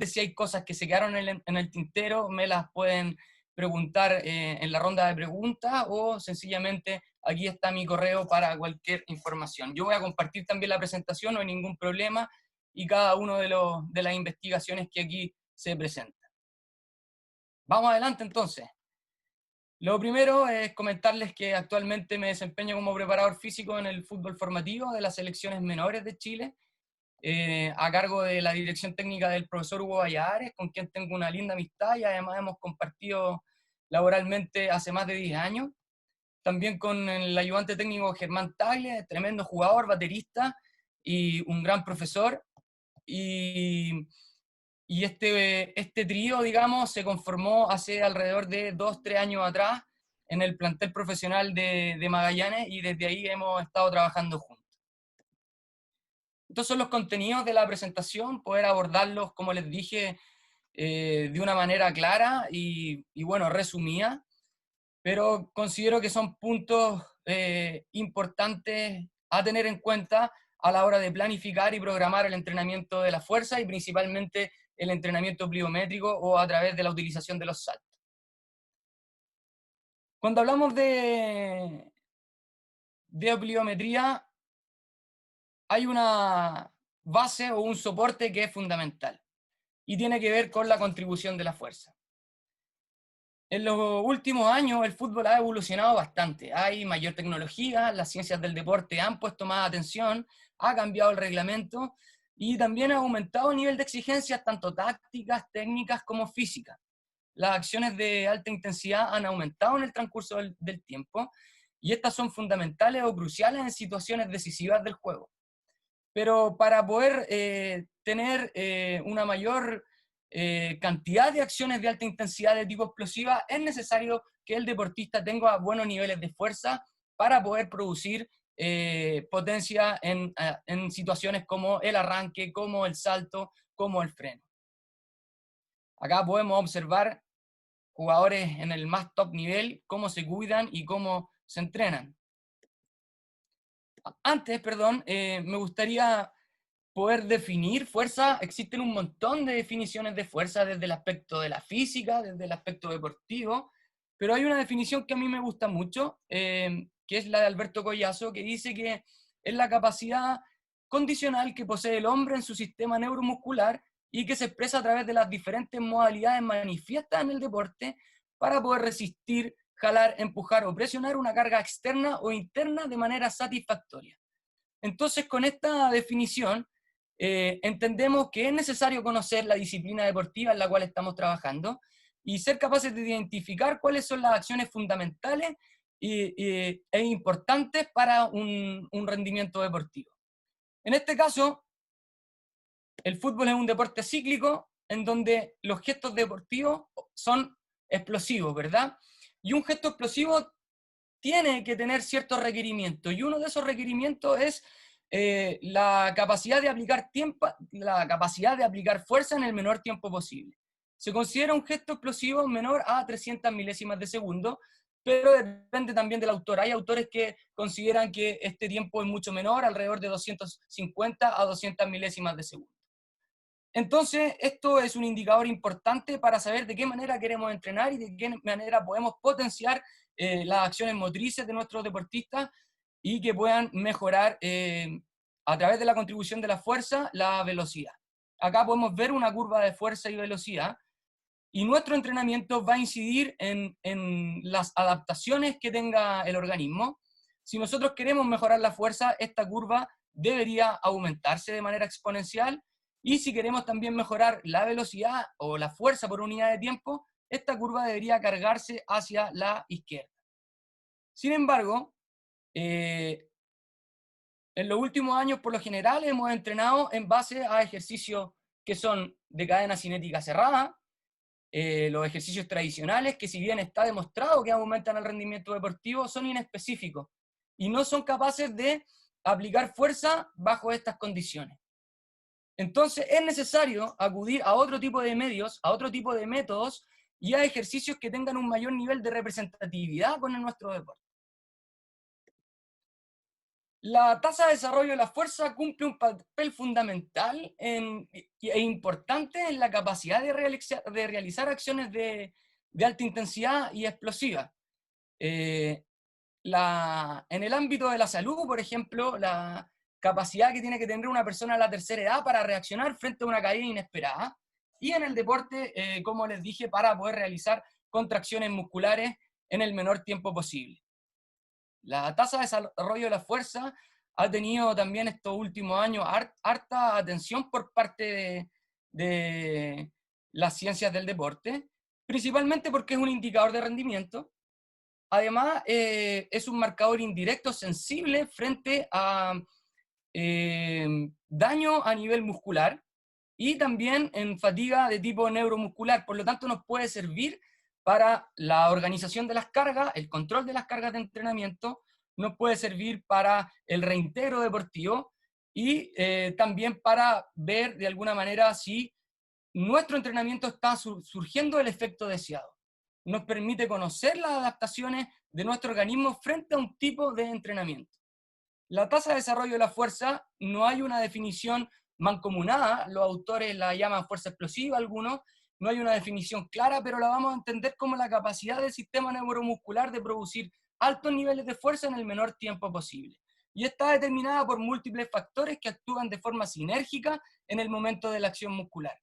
si hay cosas que se quedaron en el tintero, me las pueden preguntar en la ronda de preguntas, o sencillamente aquí está mi correo para cualquier información. Yo voy a compartir también la presentación, no hay ningún problema, y cada uno de las investigaciones que aquí se presentan. Vamos adelante entonces. Lo primero es comentarles que actualmente me desempeño como preparador físico en el fútbol formativo de las selecciones menores de Chile, a cargo de la dirección técnica del profesor Hugo Valladares, con quien tengo una linda amistad y además hemos compartido laboralmente hace más de 10 años. También con el ayudante técnico Germán Tagle, tremendo jugador, baterista y un gran profesor. Y este trío, digamos, se conformó hace alrededor de 2-3 años atrás en el plantel profesional de Magallanes, y desde ahí hemos estado trabajando juntos. Estos son los contenidos de la presentación, poder abordarlos, como les dije, de una manera clara y bueno, resumida, pero considero que son puntos importantes a tener en cuenta a la hora de planificar y programar el entrenamiento de la fuerza, y principalmente el entrenamiento pliométrico o a través de la utilización de los saltos. Cuando hablamos de pliometría, hay una base o un soporte que es fundamental y tiene que ver con la contribución de la fuerza. En los últimos años el fútbol ha evolucionado bastante, hay mayor tecnología, las ciencias del deporte han puesto más atención, ha cambiado el reglamento y también ha aumentado el nivel de exigencias tanto tácticas, técnicas como físicas. Las acciones de alta intensidad han aumentado en el transcurso del tiempo, y estas son fundamentales o cruciales en situaciones decisivas del juego. Pero para poder tener una mayor cantidad de acciones de alta intensidad de tipo explosiva, es necesario que el deportista tenga buenos niveles de fuerza para poder producir potencia en situaciones como el arranque, como el salto, como el freno. Acá podemos observar jugadores en el más top nivel, cómo se cuidan y cómo se entrenan. Antes, perdón, me gustaría poder definir fuerza. Existen un montón de definiciones de fuerza desde el aspecto de la física, desde el aspecto deportivo, pero hay una definición que a mí me gusta mucho, que es la de Alberto Collazo, que dice que es la capacidad condicional que posee el hombre en su sistema neuromuscular y que se expresa a través de las diferentes modalidades manifiestas en el deporte para poder resistir, jalar, empujar o presionar una carga externa o interna de manera satisfactoria. Entonces, con esta definición, entendemos que es necesario conocer la disciplina deportiva en la cual estamos trabajando y ser capaces de identificar cuáles son las acciones fundamentales e importantes para un rendimiento deportivo. En este caso, el fútbol es un deporte cíclico en donde los gestos deportivos son explosivos, ¿verdad? Y un gesto explosivo tiene que tener ciertos requerimientos, y uno de esos requerimientos es la capacidad de aplicar la capacidad de aplicar fuerza en el menor tiempo posible. Se considera un gesto explosivo menor a 300 milésimas de segundo, pero depende también del autor. Hay autores que consideran que este tiempo es mucho menor, alrededor de 250 a 200 milésimas de segundo. Entonces, esto es un indicador importante para saber de qué manera queremos entrenar y de qué manera podemos potenciar las acciones motrices de nuestros deportistas y que puedan mejorar a través de la contribución de la fuerza, la velocidad. Acá podemos ver una curva de fuerza y velocidad, y nuestro entrenamiento va a incidir en las adaptaciones que tenga el organismo. Si nosotros queremos mejorar la fuerza, esta curva debería aumentarse de manera exponencial, y si queremos también mejorar la velocidad o la fuerza por unidad de tiempo, esta curva debería cargarse hacia la izquierda. Sin embargo, en los últimos años, por lo general, hemos entrenado en base a ejercicios que son de cadena cinética cerrada, los ejercicios tradicionales, que si bien está demostrado que aumentan el rendimiento deportivo, son inespecíficos y no son capaces de aplicar fuerza bajo estas condiciones. Entonces es necesario acudir a otro tipo de medios, a otro tipo de métodos y a ejercicios que tengan un mayor nivel de representatividad con nuestro deporte. La tasa de desarrollo de la fuerza cumple un papel fundamental e importante en la capacidad de realizar acciones de alta intensidad y explosivas. En el ámbito de la salud, por ejemplo, la capacidad que tiene que tener una persona a la tercera edad para reaccionar frente a una caída inesperada. Y en el deporte, como les dije, para poder realizar contracciones musculares en el menor tiempo posible. La tasa de desarrollo de la fuerza ha tenido también estos últimos años harta atención por parte de las ciencias del deporte, principalmente porque es un indicador de rendimiento. Además, es un marcador indirecto sensible frente a daño a nivel muscular y también en fatiga de tipo neuromuscular. Por lo tanto, nos puede servir para la organización de las cargas, el control de las cargas de entrenamiento, nos puede servir para el reintegro deportivo y también para ver de alguna manera si nuestro entrenamiento está surgiendo el efecto deseado. Nos permite conocer las adaptaciones de nuestro organismo frente a un tipo de entrenamiento. La tasa de desarrollo de la fuerza no hay una definición mancomunada, los autores la llaman fuerza explosiva algunos, no hay una definición clara, pero la vamos a entender como la capacidad del sistema neuromuscular de producir altos niveles de fuerza en el menor tiempo posible. Y está determinada por múltiples factores que actúan de forma sinérgica en el momento de la acción muscular.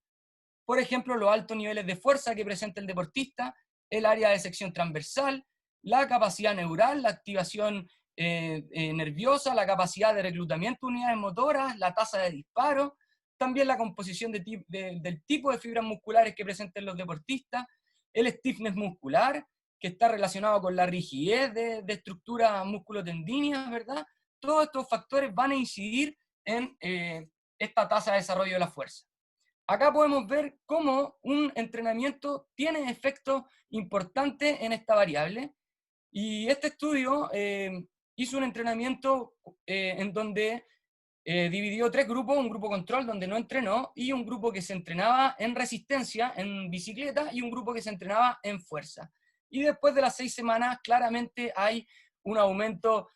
Por ejemplo, los altos niveles de fuerza que presenta el deportista, el área de sección transversal, la capacidad neural, la activación nerviosa, la capacidad de reclutamiento de unidades motoras, la tasa de disparo, también la composición del tipo de fibras musculares que presenten los deportistas, el stiffness muscular, que está relacionado con la rigidez de estructuras musculotendíneas, ¿verdad? Todos estos factores van a incidir en esta tasa de desarrollo de la fuerza. Acá podemos ver cómo un entrenamiento tiene efectos importantes en esta variable. Y este estudio hizo un entrenamiento en donde dividió tres grupos, un grupo control donde no entrenó, y un grupo que se entrenaba en resistencia, en bicicleta, y un grupo que se entrenaba en fuerza. Y después de las 6 semanas, claramente hay un aumento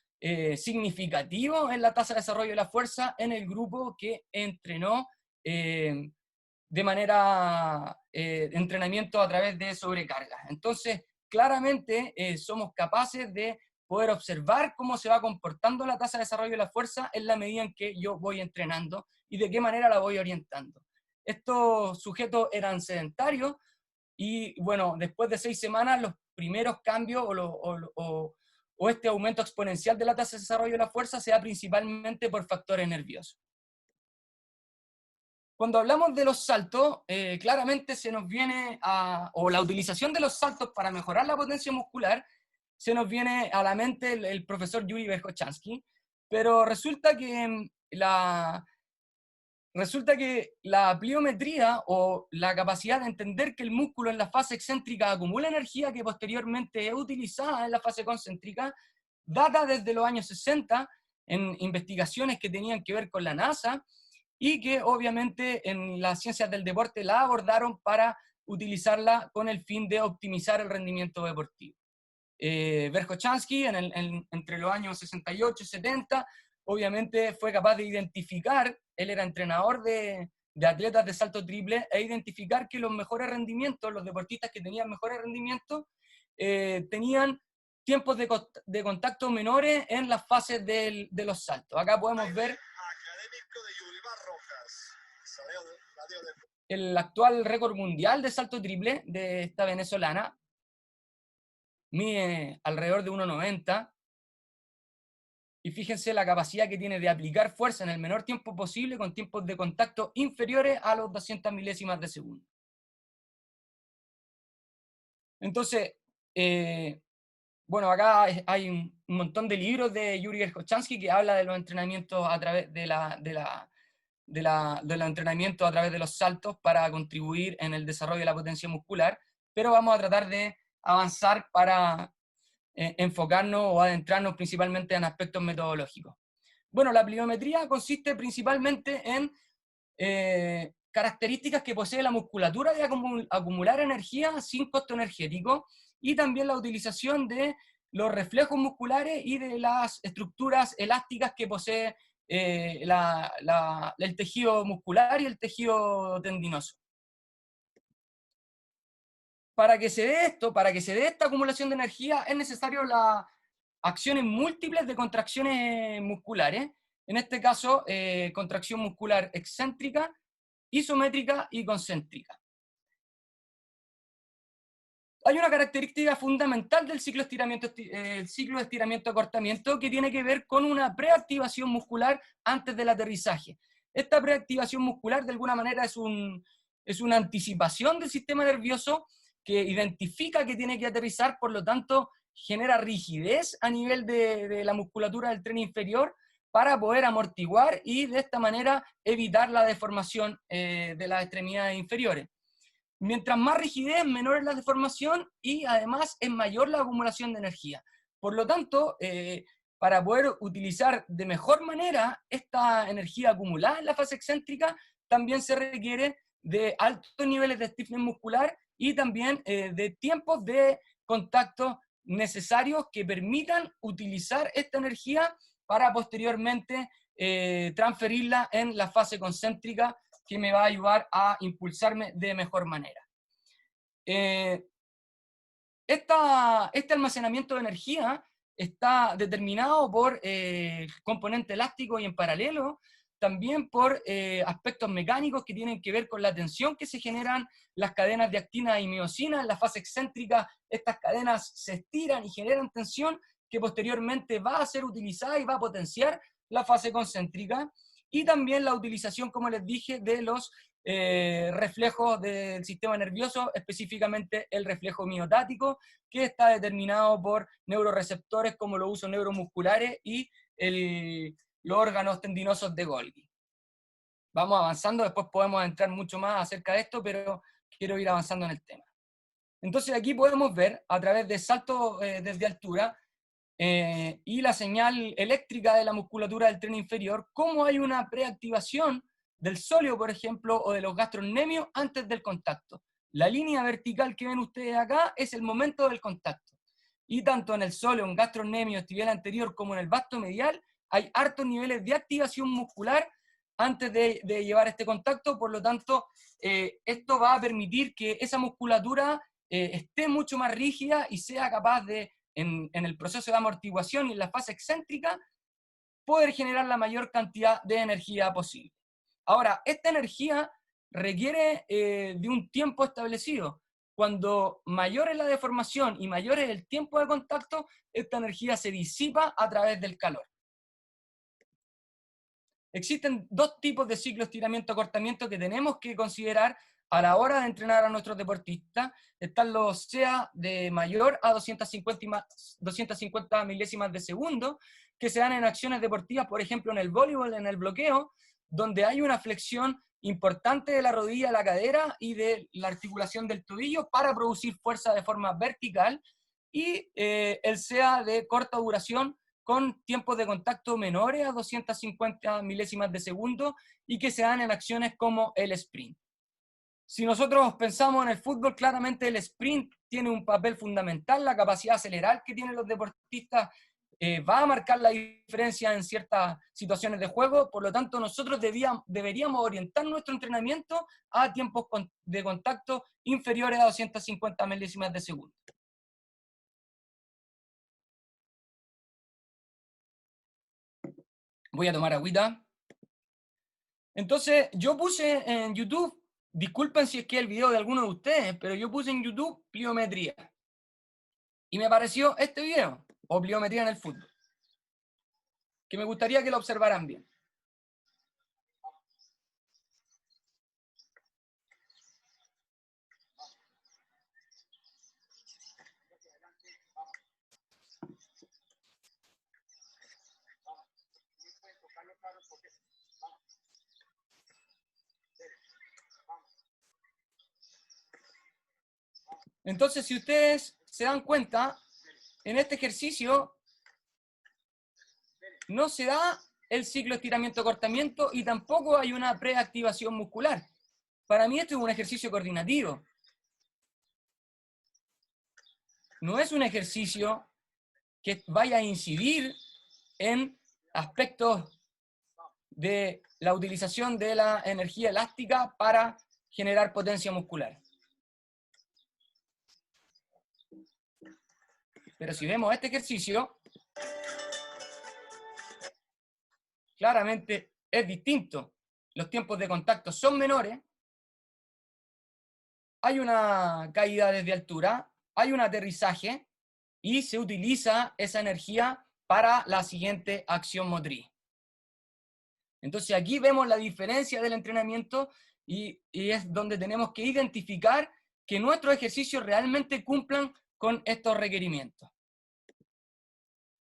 significativo en la tasa de desarrollo de la fuerza en el grupo que entrenó de manera entrenamiento a través de sobrecargas. Entonces, claramente somos capaces de poder observar cómo se va comportando la tasa de desarrollo de la fuerza en la medida en que yo voy entrenando y de qué manera la voy orientando. Estos sujetos eran sedentarios y, bueno, después de 6 semanas, los primeros cambios o este aumento exponencial de la tasa de desarrollo de la fuerza se da principalmente por factores nerviosos. Cuando hablamos de los saltos, claramente se nos viene o la utilización de los saltos para mejorar la potencia muscular, se nos viene a la mente el profesor Yuri Verkhoshansky, pero resulta que la pliometría o la capacidad de entender que el músculo en la fase excéntrica acumula energía que posteriormente es utilizada en la fase concéntrica, data desde los años 60 en investigaciones que tenían que ver con la NASA, y que obviamente en las ciencias del deporte la abordaron para utilizarla con el fin de optimizar el rendimiento deportivo. Verkhoshansky entre los años 68 y 70 obviamente fue capaz de identificar, él era entrenador de atletas de salto triple, e identificar que los mejores rendimientos, los deportistas que tenían mejores rendimientos, tenían tiempos de contacto menores en las fases de los saltos. Acá podemos ver el actual récord mundial de salto triple de esta venezolana. Mide alrededor de 1,90. Y fíjense la capacidad que tiene de aplicar fuerza en el menor tiempo posible con tiempos de contacto inferiores a los 200 milésimas de segundo. Entonces, bueno, acá hay un montón de libros de Yuri Verkhoshansky que habla de los entrenamientos a través de los entrenamientos a través de los saltos para contribuir en el desarrollo de la potencia muscular, pero vamos a tratar de avanzar para enfocarnos o adentrarnos principalmente en aspectos metodológicos. Bueno, la pliometría consiste principalmente en características que posee la musculatura de acumular energía sin costo energético, y también la utilización de los reflejos musculares y de las estructuras elásticas que posee el tejido muscular y el tejido tendinoso. Para que se dé esto, para que se dé esta acumulación de energía, es necesario las acciones múltiples de contracciones musculares. En este caso, contracción muscular excéntrica, isométrica y concéntrica. Hay una característica fundamental del ciclo de estiramiento-acortamiento que tiene que ver con una preactivación muscular antes del aterrizaje. Esta preactivación muscular de alguna manera es una anticipación del sistema nervioso que identifica que tiene que aterrizar, por lo tanto genera rigidez a nivel de la musculatura del tren inferior para poder amortiguar y de esta manera evitar la deformación de las extremidades inferiores. Mientras más rigidez, menor es la deformación y además es mayor la acumulación de energía. Por lo tanto, para poder utilizar de mejor manera esta energía acumulada en la fase excéntrica, también se requiere de altos niveles de stiffness muscular y también de tiempos de contacto necesarios que permitan utilizar esta energía para posteriormente transferirla en la fase concéntrica, que me va a ayudar a impulsarme de mejor manera. Este almacenamiento de energía está determinado por componente elástico y en paralelo también por aspectos mecánicos que tienen que ver con la tensión que se generan las cadenas de actina y miosina. En la fase excéntrica estas cadenas se estiran y generan tensión que posteriormente va a ser utilizada y va a potenciar la fase concéntrica. Y también la utilización, como les dije, de los reflejos del sistema nervioso, específicamente el reflejo miotático, que está determinado por neuroreceptores como los usos neuromusculares y los órganos tendinosos de Golgi. Vamos avanzando, después podemos entrar mucho más acerca de esto, pero quiero ir avanzando en el tema. Entonces aquí podemos ver, a través de saltos desde altura, y la señal eléctrica de la musculatura del tren inferior, cómo hay una preactivación del sóleo, por ejemplo, o de los gastrocnemios antes del contacto. La línea vertical que ven ustedes acá es el momento del contacto. Y tanto en el sóleo, en gastrocnemio, tibial anterior, como en el vasto medial, hay hartos niveles de activación muscular antes de llevar este contacto. Por lo tanto, esto va a permitir que esa musculatura esté mucho más rígida y sea capaz de, en el proceso de amortiguación y en la fase excéntrica, poder generar la mayor cantidad de energía posible. Ahora, esta energía requiere de un tiempo establecido. Cuando mayor es la deformación y mayor es el tiempo de contacto, esta energía se disipa a través del calor. Existen dos tipos de ciclo estiramiento-acortamiento que tenemos que considerar a la hora de entrenar a nuestros deportistas. Están los SEA de mayor a 250 milésimas de segundo, que se dan en acciones deportivas, por ejemplo en el voleibol, en el bloqueo, donde hay una flexión importante de la rodilla, la cadera y de la articulación del tobillo para producir fuerza de forma vertical, y el SEA de corta duración, con tiempos de contacto menores a 250 milésimas de segundo y que se dan en acciones como el sprint. Si nosotros pensamos en el fútbol, claramente el sprint tiene un papel fundamental. La capacidad de acelerar que tienen los deportistas va a marcar la diferencia en ciertas situaciones de juego. Por lo tanto, nosotros deberíamos orientar nuestro entrenamiento a tiempos de contacto inferiores a 250 milésimas de segundo. Voy a tomar agüita. Entonces, yo puse en YouTube, disculpen si es que es el video de alguno de ustedes, pero yo puse en YouTube pliometría. Y me apareció este video, o pliometría en el fútbol, que me gustaría que lo observaran bien. Entonces, si ustedes se dan cuenta, en este ejercicio no se da el ciclo estiramiento-acortamiento y tampoco hay una preactivación muscular. Para mí esto es un ejercicio coordinativo. No es un ejercicio que vaya a incidir en aspectos de la utilización de la energía elástica para generar potencia muscular. Pero si vemos este ejercicio, claramente es distinto. Los tiempos de contacto son menores, hay una caída desde altura, hay un aterrizaje y se utiliza esa energía para la siguiente acción motriz. Entonces aquí vemos la diferencia del entrenamiento y es donde tenemos que identificar que nuestros ejercicios realmente cumplan con estos requerimientos.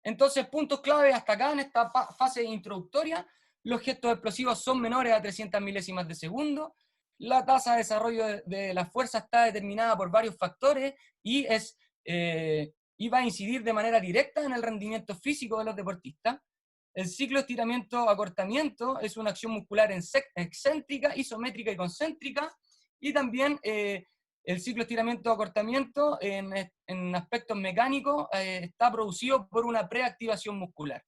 Entonces, puntos clave hasta acá en esta fase introductoria: los gestos explosivos son menores a 300 milésimas de segundo, la tasa de desarrollo de la fuerza está determinada por varios factores y va a incidir de manera directa en el rendimiento físico de los deportistas. El ciclo estiramiento-acortamiento es una acción muscular excéntrica, isométrica y concéntrica, y también el ciclo estiramiento-acortamiento en aspectos mecánicos está producido por una preactivación muscular,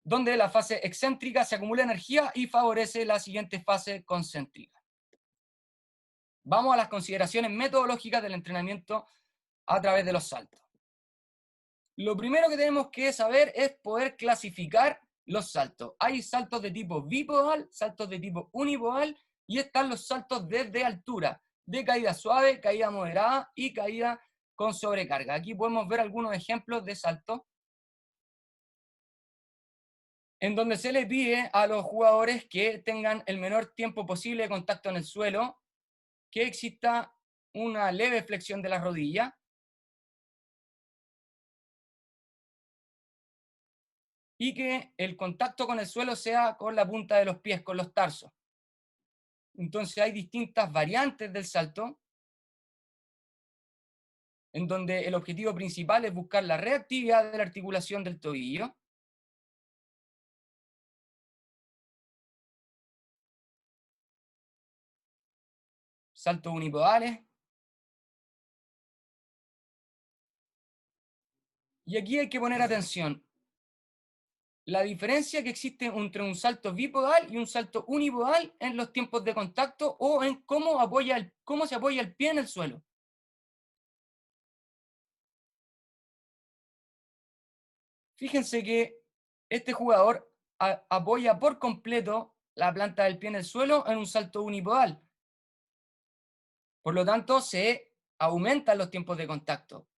donde la fase excéntrica se acumula energía y favorece la siguiente fase concéntrica. Vamos a las consideraciones metodológicas del entrenamiento a través de los saltos. Lo primero que tenemos que saber es poder clasificar los saltos. Hay saltos de tipo bipodal, saltos de tipo unipodal, y están los saltos desde altura, de caída suave, caída moderada y caída con sobrecarga. Aquí podemos ver algunos ejemplos de saltos en donde se le pide a los jugadores que tengan el menor tiempo posible de contacto en el suelo, que exista una leve flexión de la rodilla, y que el contacto con el suelo sea con la punta de los pies, con los tarsos. Entonces hay distintas variantes del salto, en donde el objetivo principal es buscar la reactividad de la articulación del tobillo. Saltos unipodales. Y aquí hay que poner atención. La diferencia que existe entre un salto bipodal y un salto unipodal en los tiempos de contacto o en cómo se apoya el pie en el suelo. Fíjense que este jugador apoya por completo la planta del pie en el suelo en un salto unipodal. Por lo tanto, se aumentan los tiempos de contacto.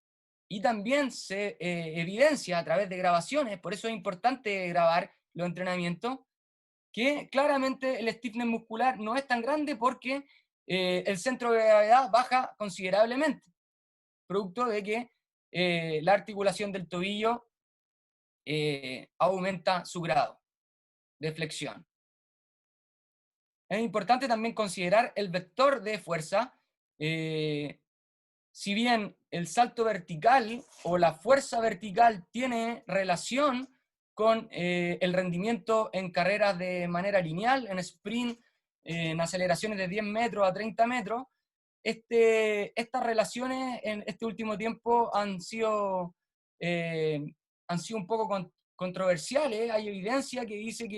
Y también se evidencia a través de grabaciones, por eso es importante grabar los entrenamientos, que claramente el stiffness muscular no es tan grande porque el centro de gravedad baja considerablemente, producto de que la articulación del tobillo aumenta su grado de flexión. Es importante también considerar el vector de fuerza. Si bien el salto vertical o la fuerza vertical tiene relación con el rendimiento en carreras de manera lineal, en sprint, en aceleraciones de 10 metros a 30 metros, estas relaciones en este último tiempo han sido un poco controversiales. Hay evidencia que dice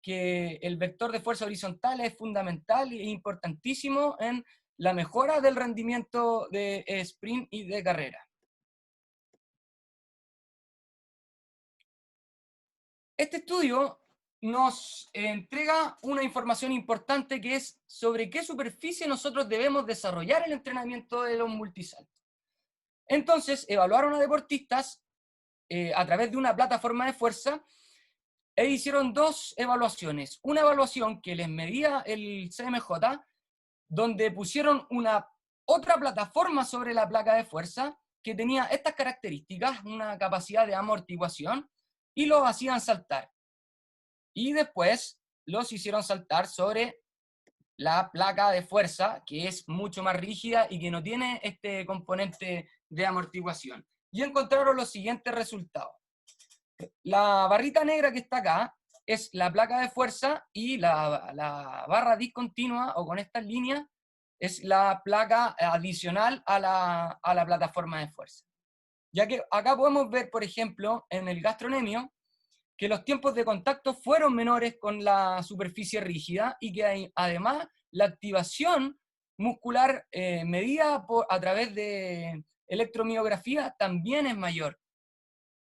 que el vector de fuerza horizontal es fundamental e importantísimo en la mejora del rendimiento de sprint y de carrera. Este estudio nos entrega una información importante, que es sobre qué superficie nosotros debemos desarrollar el entrenamiento de los multisaltos. Entonces, evaluaron a deportistas a través de una plataforma de fuerza e hicieron dos evaluaciones. Una evaluación que les medía el CMJ, donde pusieron otra plataforma sobre la placa de fuerza que tenía estas características, una capacidad de amortiguación, y los hacían saltar. Y después los hicieron saltar sobre la placa de fuerza, que es mucho más rígida y que no tiene este componente de amortiguación. Y encontraron los siguientes resultados. La barrita negra que está acá es la placa de fuerza, y la barra discontinua o con estas líneas es la placa adicional a la plataforma de fuerza. ya que acá podemos ver, por ejemplo, en el gastrocnemio, que los tiempos de contacto fueron menores con la superficie rígida y que además la activación muscular medida a través de electromiografía también es mayor.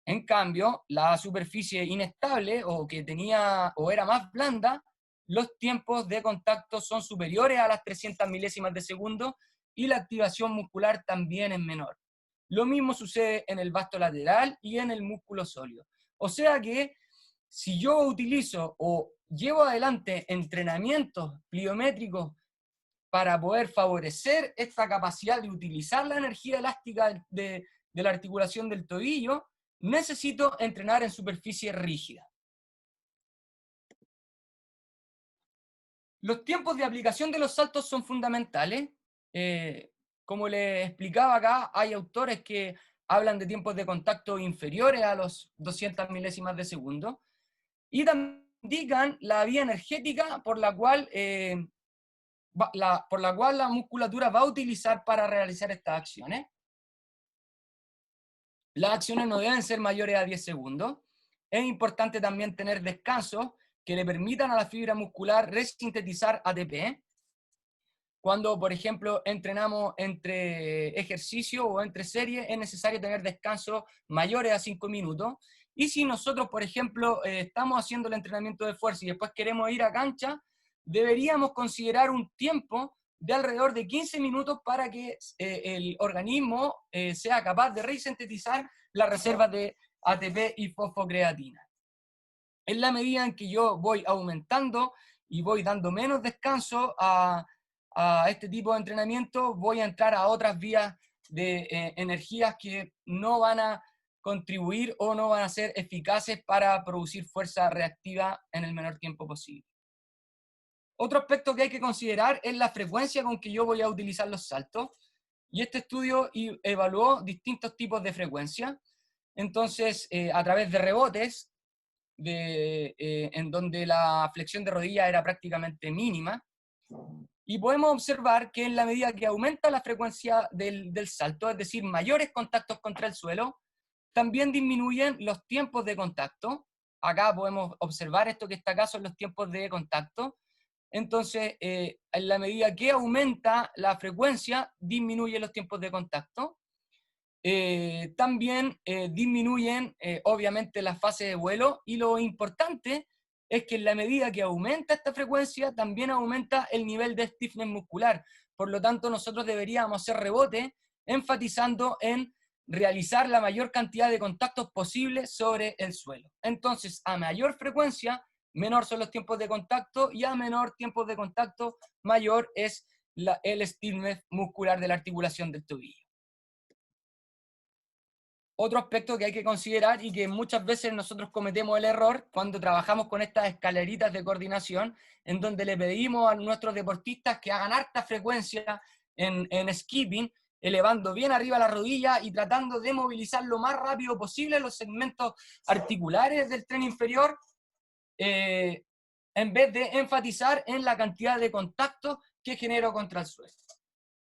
En cambio, la superficie inestable o que tenía o era más blanda, los tiempos de contacto son superiores a las 300 milésimas de segundo y la activación muscular también es menor. Lo mismo sucede en el vasto lateral y en el músculo sólido. O sea que si yo utilizo o llevo adelante entrenamientos pliométricos para poder favorecer esta capacidad de utilizar la energía elástica de la articulación del tobillo, necesito entrenar en superficie rígida. Los tiempos de aplicación de los saltos son fundamentales. Como les explicaba acá, hay autores que hablan de tiempos de contacto inferiores a los 200 milésimas de segundo y también indican la vía energética por la cual la musculatura va a utilizar para realizar estas acciones. Las acciones no deben ser mayores a 10 segundos. Es importante también tener descansos que le permitan a la fibra muscular resintetizar ATP. Cuando, por ejemplo, entrenamos entre ejercicio o entre series, es necesario tener descansos mayores a 5 minutos. Y si nosotros, por ejemplo, estamos haciendo el entrenamiento de fuerza y después queremos ir a cancha, deberíamos considerar un tiempo de alrededor de 15 minutos para que el organismo sea capaz de resintetizar las reservas de ATP y fosfocreatina. En la medida en que yo voy aumentando y voy dando menos descanso a este tipo de entrenamiento, voy a entrar a otras vías de energías que no van a contribuir o no van a ser eficaces para producir fuerza reactiva en el menor tiempo posible. Otro aspecto que hay que considerar es la frecuencia con que yo voy a utilizar los saltos. Y este estudio evaluó distintos tipos de frecuencia. Entonces, a través de rebotes, en donde la flexión de rodilla era prácticamente mínima, y podemos observar que en la medida que aumenta la frecuencia del salto, es decir, mayores contactos contra el suelo, también disminuyen los tiempos de contacto. Acá podemos observar esto que está acá son los tiempos de contacto. Entonces, en la medida que aumenta la frecuencia, disminuyen los tiempos de contacto. También disminuyen, obviamente, las fases de vuelo, y lo importante es que en la medida que aumenta esta frecuencia, también aumenta el nivel de stiffness muscular. Por lo tanto, nosotros deberíamos hacer rebote, enfatizando en realizar la mayor cantidad de contactos posibles sobre el suelo. Entonces, a mayor frecuencia, menor son los tiempos de contacto, y a menor tiempo de contacto, mayor es el stiffness muscular de la articulación del tobillo. Otro aspecto que hay que considerar y que muchas veces nosotros cometemos el error cuando trabajamos con estas escaleritas de coordinación, en donde le pedimos a nuestros deportistas que hagan harta frecuencia en skipping, elevando bien arriba la rodilla y tratando de movilizar lo más rápido posible los segmentos articulares del tren inferior, en vez de enfatizar en la cantidad de contactos que genero contra el suelo.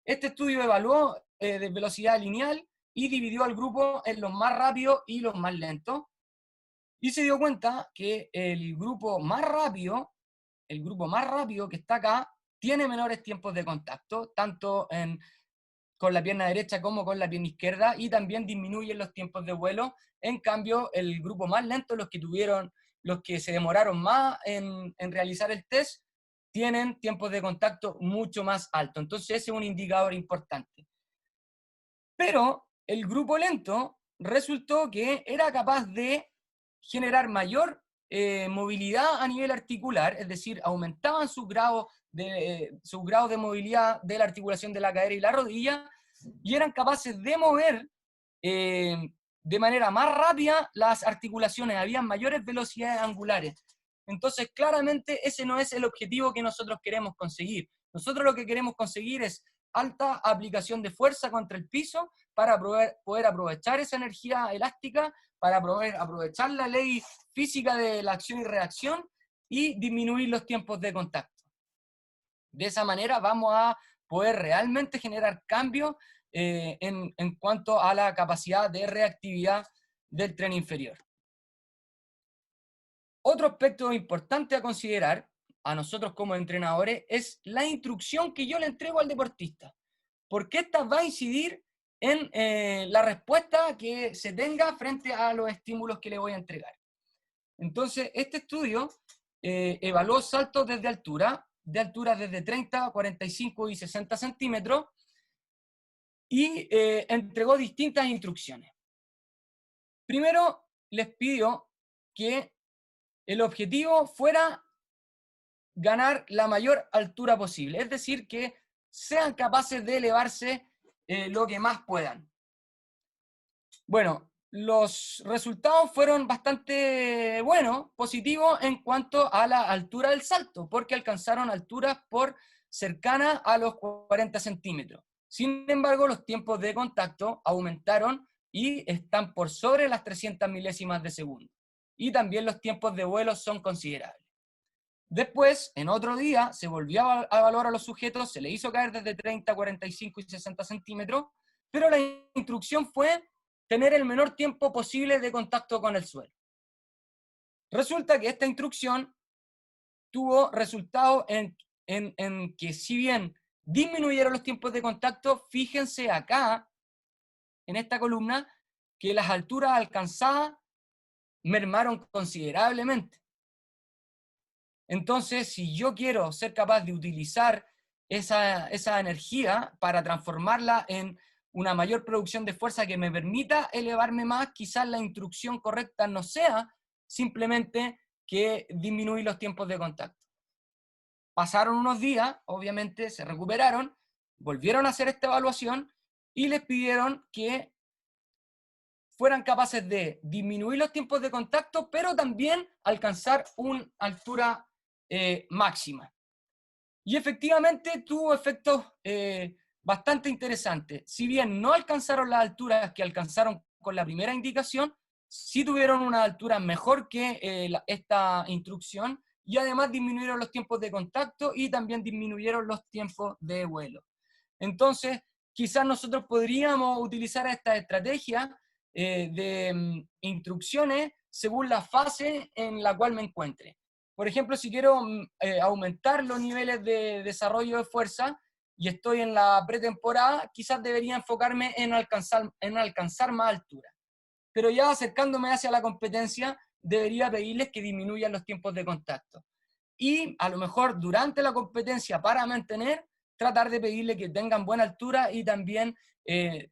Este estudio evaluó de velocidad lineal y dividió al grupo en los más rápidos y los más lentos, y se dio cuenta que el grupo más rápido que está acá, tiene menores tiempos de contacto, tanto con la pierna derecha como con la pierna izquierda, y también disminuyen los tiempos de vuelo. En cambio, el grupo más lento, los que se demoraron más en realizar el test, tienen tiempos de contacto mucho más altos. Entonces ese es un indicador importante. Pero el grupo lento resultó que era capaz de generar mayor movilidad a nivel articular, es decir, aumentaban sus grados de movilidad de la articulación de la cadera y la rodilla, y eran capaces de mover de manera más rápida las articulaciones, habían mayores velocidades angulares. Entonces, claramente ese no es el objetivo que nosotros queremos conseguir. Nosotros lo que queremos conseguir es alta aplicación de fuerza contra el piso para poder aprovechar esa energía elástica, para poder aprovechar la ley física de la acción y reacción y disminuir los tiempos de contacto. De esa manera vamos a poder realmente generar cambios en cuanto a la capacidad de reactividad del tren inferior. Otro aspecto importante a considerar a nosotros como entrenadores es la instrucción que yo le entrego al deportista, porque esta va a incidir en la respuesta que se tenga frente a los estímulos que le voy a entregar. Entonces, este estudio evaluó saltos desde altura, de alturas desde 30, 45 y 60 centímetros, y entregó distintas instrucciones. Primero, les pidió que el objetivo fuera ganar la mayor altura posible, es decir, que sean capaces de elevarse lo que más puedan. Bueno, los resultados fueron bastante buenos, positivos en cuanto a la altura del salto, porque alcanzaron alturas por cercanas a los 40 centímetros. Sin embargo, los tiempos de contacto aumentaron y están por sobre las 300 milésimas de segundo. Y también los tiempos de vuelo son considerables. Después, en otro día, se volvió a evaluar a los sujetos, se le hizo caer desde 30, 45 y 60 centímetros, pero la instrucción fue tener el menor tiempo posible de contacto con el suelo. Resulta que esta instrucción tuvo resultado en que, si bien disminuyeron los tiempos de contacto, fíjense acá, en esta columna, que las alturas alcanzadas mermaron considerablemente. Entonces, si yo quiero ser capaz de utilizar esa energía para transformarla en una mayor producción de fuerza que me permita elevarme más, quizás la instrucción correcta no sea simplemente que disminuir los tiempos de contacto. Pasaron unos días, obviamente se recuperaron, volvieron a hacer esta evaluación y les pidieron que fueran capaces de disminuir los tiempos de contacto, pero también alcanzar una altura máxima. Y efectivamente tuvo efectos bastante interesantes. Si bien no alcanzaron las alturas que alcanzaron con la primera indicación, sí tuvieron una altura mejor que esta instrucción, y además disminuyeron los tiempos de contacto y también disminuyeron los tiempos de vuelo. Entonces, quizás nosotros podríamos utilizar esta estrategia de instrucciones según la fase en la cual me encuentre. Por ejemplo, si quiero aumentar los niveles de desarrollo de fuerza y estoy en la pretemporada, quizás debería enfocarme en alcanzar más altura. Pero ya acercándome hacia la competencia, debería pedirles que disminuyan los tiempos de contacto. Y a lo mejor durante la competencia, para mantener, tratar de pedirle que tengan buena altura y también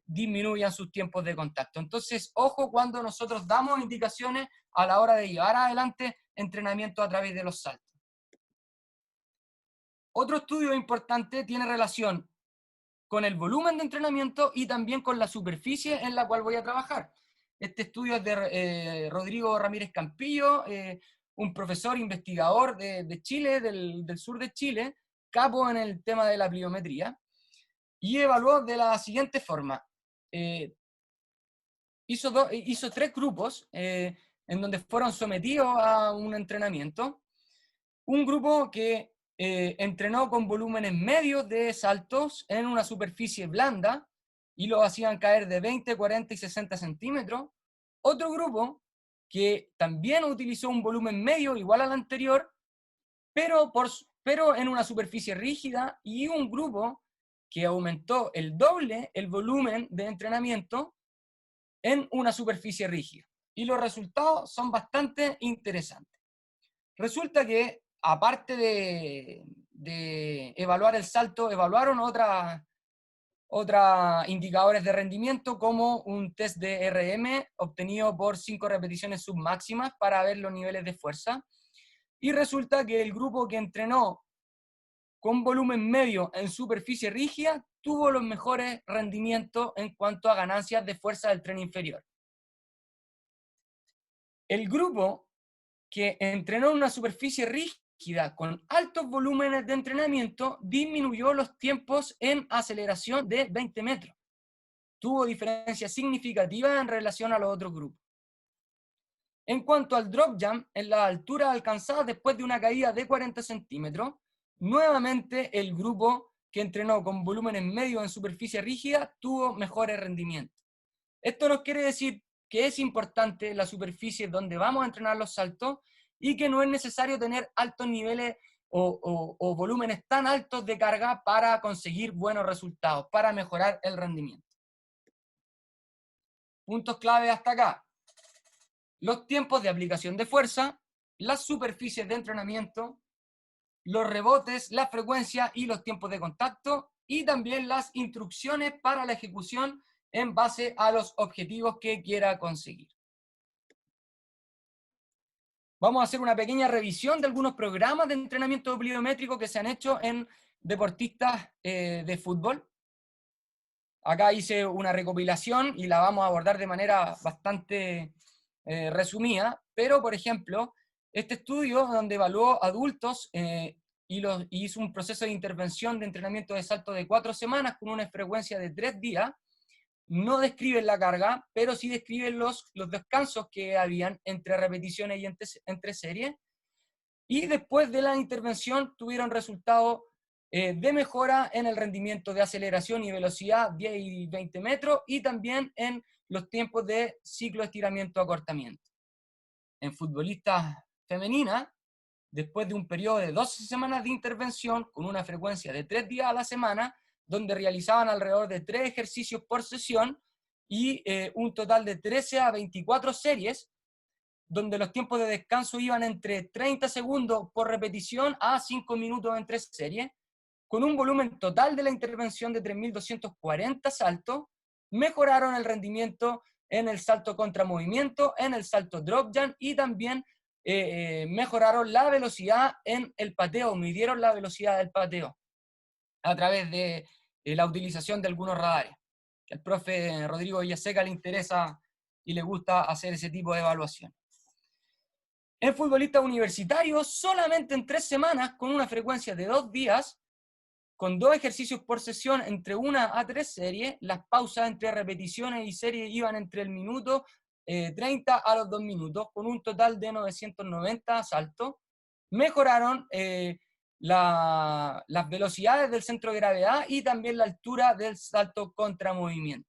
disminuyan sus tiempos de contacto. Entonces, ojo cuando nosotros damos indicaciones a la hora de llevar adelante entrenamiento a través de los saltos. Otro estudio importante tiene relación con el volumen de entrenamiento y también con la superficie en la cual voy a trabajar. Este estudio es de Rodrigo Ramírez Campillo, un profesor investigador de Chile, del sur de Chile, capo en el tema de la pliometría, y evaluó de la siguiente forma. Hizo 3 grupos en donde fueron sometidos a un entrenamiento. Un grupo que entrenó con volúmenes medios de saltos en una superficie blanda y los hacían caer de 20, 40 y 60 centímetros. Otro grupo que también utilizó un volumen medio igual al anterior, pero en una superficie rígida, y un grupo que aumentó el doble el volumen de entrenamiento en una superficie rígida. Y los resultados son bastante interesantes. Resulta que, aparte de evaluar el salto, evaluaron otros indicadores de rendimiento, como un test de RM obtenido por 5 repeticiones submáximas para ver los niveles de fuerza. Y resulta que el grupo que entrenó con volumen medio en superficie rígida tuvo los mejores rendimientos en cuanto a ganancias de fuerza del tren inferior. El grupo que entrenó en una superficie rígida con altos volúmenes de entrenamiento disminuyó los tiempos en aceleración de 20 metros. Tuvo diferencias significativas en relación a los otros grupos. En cuanto al drop jump, en la altura alcanzada después de una caída de 40 centímetros, nuevamente el grupo que entrenó con volúmenes medios en superficie rígida tuvo mejores rendimientos. Esto nos quiere decir que es importante la superficie donde vamos a entrenar los saltos y que no es necesario tener altos niveles o volúmenes tan altos de carga para conseguir buenos resultados, para mejorar el rendimiento. Puntos clave hasta acá: los tiempos de aplicación de fuerza, las superficies de entrenamiento, los rebotes, la frecuencia y los tiempos de contacto, y también las instrucciones para la ejecución en base a los objetivos que quiera conseguir. Vamos a hacer una pequeña revisión de algunos programas de entrenamiento pliométrico que se han hecho en deportistas de fútbol. Acá hice una recopilación y la vamos a abordar de manera bastante resumida, pero por ejemplo, este estudio donde evaluó adultos y hizo un proceso de intervención de entrenamiento de salto de 4 semanas con una frecuencia de 3 días, no describen la carga, pero sí describen los descansos que habían entre repeticiones y entre series, y después de la intervención tuvieron resultados de mejora en el rendimiento de aceleración y velocidad 10 y 20 metros, y también en los tiempos de ciclo estiramiento-acortamiento. En futbolistas femeninas, después de un periodo de 12 semanas de intervención con una frecuencia de 3 días a la semana, donde realizaban alrededor de 3 ejercicios por sesión y un total de 13 a 24 series, donde los tiempos de descanso iban entre 30 segundos por repetición a 5 minutos entre series, con un volumen total de la intervención de 3.240 saltos, mejoraron el rendimiento en el salto contra movimiento, en el salto drop jump, y también mejoraron la velocidad en el pateo, midieron la velocidad del pateo a través de la utilización de algunos radares. Al profe Rodrigo Villaseca le interesa y le gusta hacer ese tipo de evaluación. En futbolistas universitarios, solamente en 3 semanas, con una frecuencia de 2 días, con 2 ejercicios por sesión entre 1 a 3 series, las pausas entre repeticiones y series iban entre el minuto 30 a los 2 minutos, con un total de 990 saltos. Mejoraron las velocidades del centro de gravedad y también la altura del salto contra movimiento.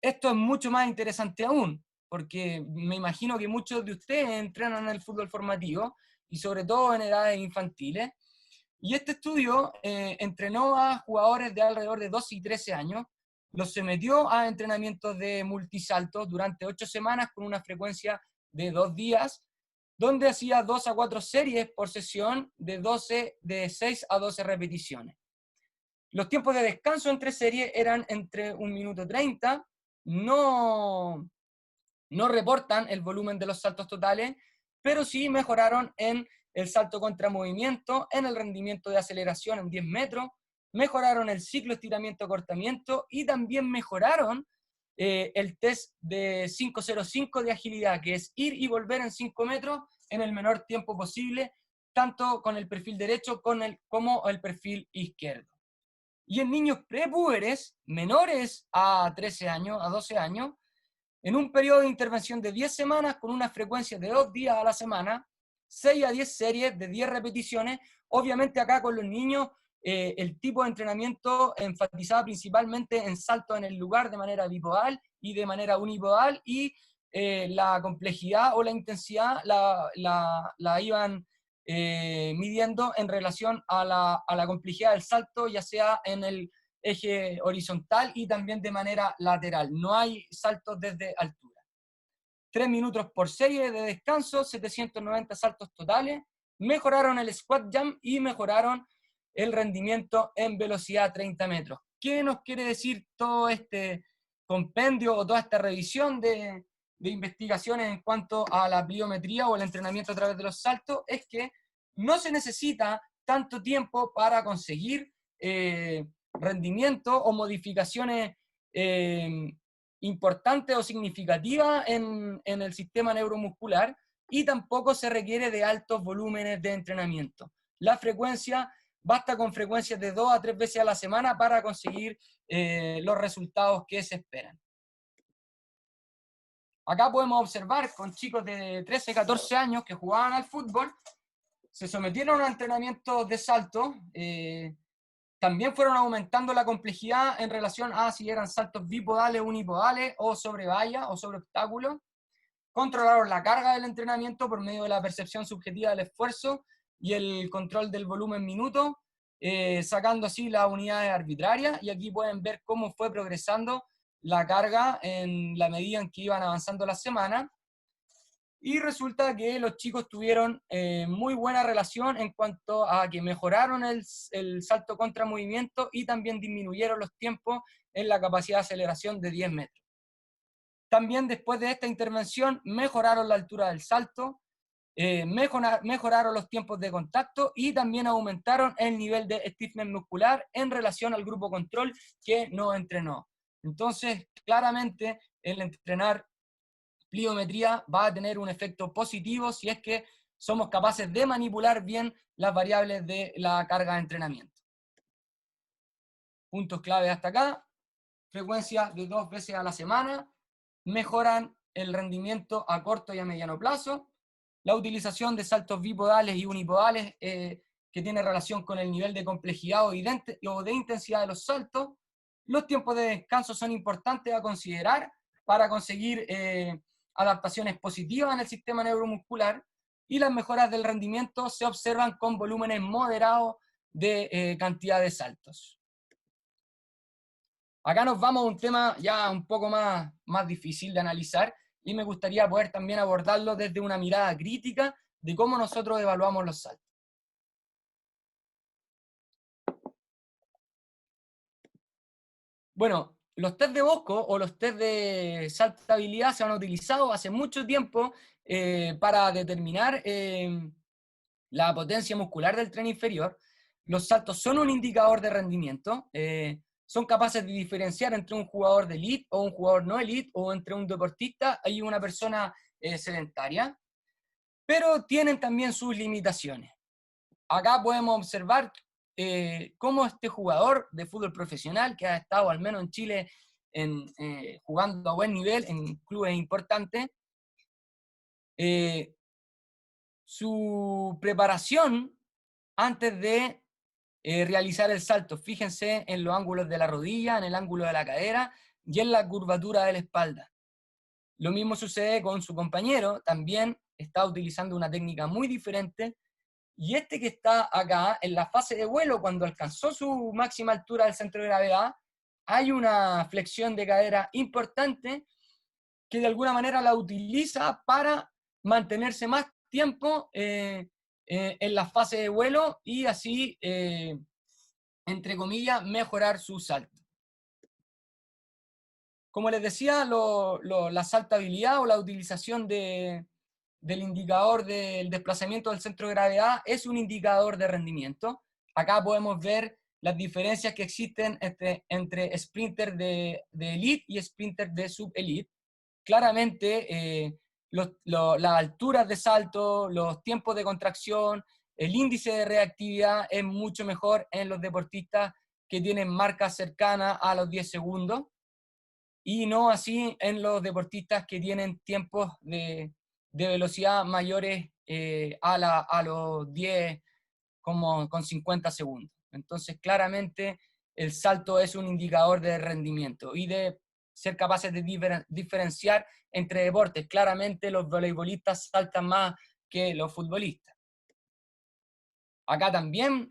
Esto es mucho más interesante aún, porque me imagino que muchos de ustedes entrenan en el fútbol formativo y sobre todo en edades infantiles. Y este estudio entrenó a jugadores de alrededor de 12 y 13 años, los sometió a entrenamientos de multisaltos durante 8 semanas con una frecuencia de 2 días, donde hacía 2 a 4 series por sesión de 6 a 12 repeticiones. Los tiempos de descanso entre series eran entre 1 minuto 30, no reportan el volumen de los saltos totales, pero sí mejoraron en el salto contra movimiento, en el rendimiento de aceleración en 10 metros, mejoraron el ciclo estiramiento-acortamiento y también mejoraron el test de 5.05 de agilidad, que es ir y volver en 5 metros en el menor tiempo posible, tanto con el perfil derecho como el perfil izquierdo. Y en niños prepúberes, menores a 13 años, a 12 años, en un periodo de intervención de 10 semanas con una frecuencia de 2 días a la semana, 6 a 10 series de 10 repeticiones. Obviamente acá con los niños el tipo de entrenamiento enfatizaba principalmente en saltos en el lugar de manera bipodal y de manera unipodal, y la complejidad o la intensidad la iban midiendo en relación a la complejidad del salto, ya sea en el eje horizontal y también de manera lateral. No hay saltos desde altura. 3 minutos por serie de descanso, 790 saltos totales. Mejoraron el squat jump y mejoraron el rendimiento en velocidad 30 metros. ¿Qué nos quiere decir todo este compendio o toda esta revisión de investigaciones en cuanto a la pliometría o el entrenamiento a través de los saltos? Es que no se necesita tanto tiempo para conseguir rendimiento o modificaciones importantes o significativas en el sistema neuromuscular, y tampoco se requiere de altos volúmenes de entrenamiento. La frecuencia, basta con frecuencias de 2 a 3 veces a la semana para conseguir los resultados que se esperan. Acá podemos observar con chicos de 13, 14 años que jugaban al fútbol, se sometieron a entrenamientos de salto También fueron aumentando la complejidad en relación a si eran saltos bipodales, unipodales, o sobre valla, o sobre obstáculos. Controlaron la carga del entrenamiento por medio de la percepción subjetiva del esfuerzo y el control del volumen minuto, sacando así las unidades arbitrarias. Y aquí pueden ver cómo fue progresando la carga en la medida en que iban avanzando las semanas. Y resulta que los chicos tuvieron muy buena relación en cuanto a que mejoraron el salto contra movimiento y también disminuyeron los tiempos en la capacidad de aceleración de 10 metros. También después de esta intervención mejoraron la altura del salto, mejoraron los tiempos de contacto y también aumentaron el nivel de stiffness muscular en relación al grupo control que no entrenó. Entonces, claramente, el entrenar pliometría va a tener un efecto positivo si es que somos capaces de manipular bien las variables de la carga de entrenamiento. Puntos clave hasta acá: frecuencia de 2 veces a la semana, mejoran el rendimiento a corto y a mediano plazo, la utilización de saltos bipodales y unipodales que tiene relación con el nivel de complejidad o de intensidad de los saltos. Los tiempos de descanso son importantes a considerar para conseguir adaptaciones positivas en el sistema neuromuscular, y las mejoras del rendimiento se observan con volúmenes moderados de cantidad de saltos. Acá nos vamos a un tema ya un poco más difícil de analizar, y me gustaría poder también abordarlo desde una mirada crítica de cómo nosotros evaluamos los saltos. Bueno, los test de Bosco o los test de saltabilidad se han utilizado hace mucho tiempo para determinar la potencia muscular del tren inferior. Los saltos son un indicador de rendimiento, son capaces de diferenciar entre un jugador de elite o un jugador no elite, o entre un deportista y una persona sedentaria, pero tienen también sus limitaciones. Acá podemos observar cómo este jugador de fútbol profesional, que ha estado al menos en Chile jugando a buen nivel en clubes importantes, su preparación antes de realizar el salto, fíjense en los ángulos de la rodilla, en el ángulo de la cadera y en la curvatura de la espalda. Lo mismo sucede con su compañero, también está utilizando una técnica muy diferente, y este que está acá en la fase de vuelo, cuando alcanzó su máxima altura del centro de gravedad, hay una flexión de cadera importante que de alguna manera la utiliza para mantenerse más tiempo en la fase de vuelo y así, entre comillas, mejorar su salto. Como les decía, la saltabilidad o la utilización del indicador del desplazamiento del centro de gravedad es un indicador de rendimiento. Acá podemos ver las diferencias que existen entre sprinter de elite y sprinter de subelite. Claramente, las alturas de salto, los tiempos de contracción, el índice de reactividad es mucho mejor en los deportistas que tienen marcas cercanas a los 10 segundos, y no así en los deportistas que tienen tiempos de velocidad mayores a los 10 como con 50 segundos. Entonces, claramente, el salto es un indicador de rendimiento y de ser capaces de diferenciar entre deportes. Claramente, los voleibolistas saltan más que los futbolistas. Acá también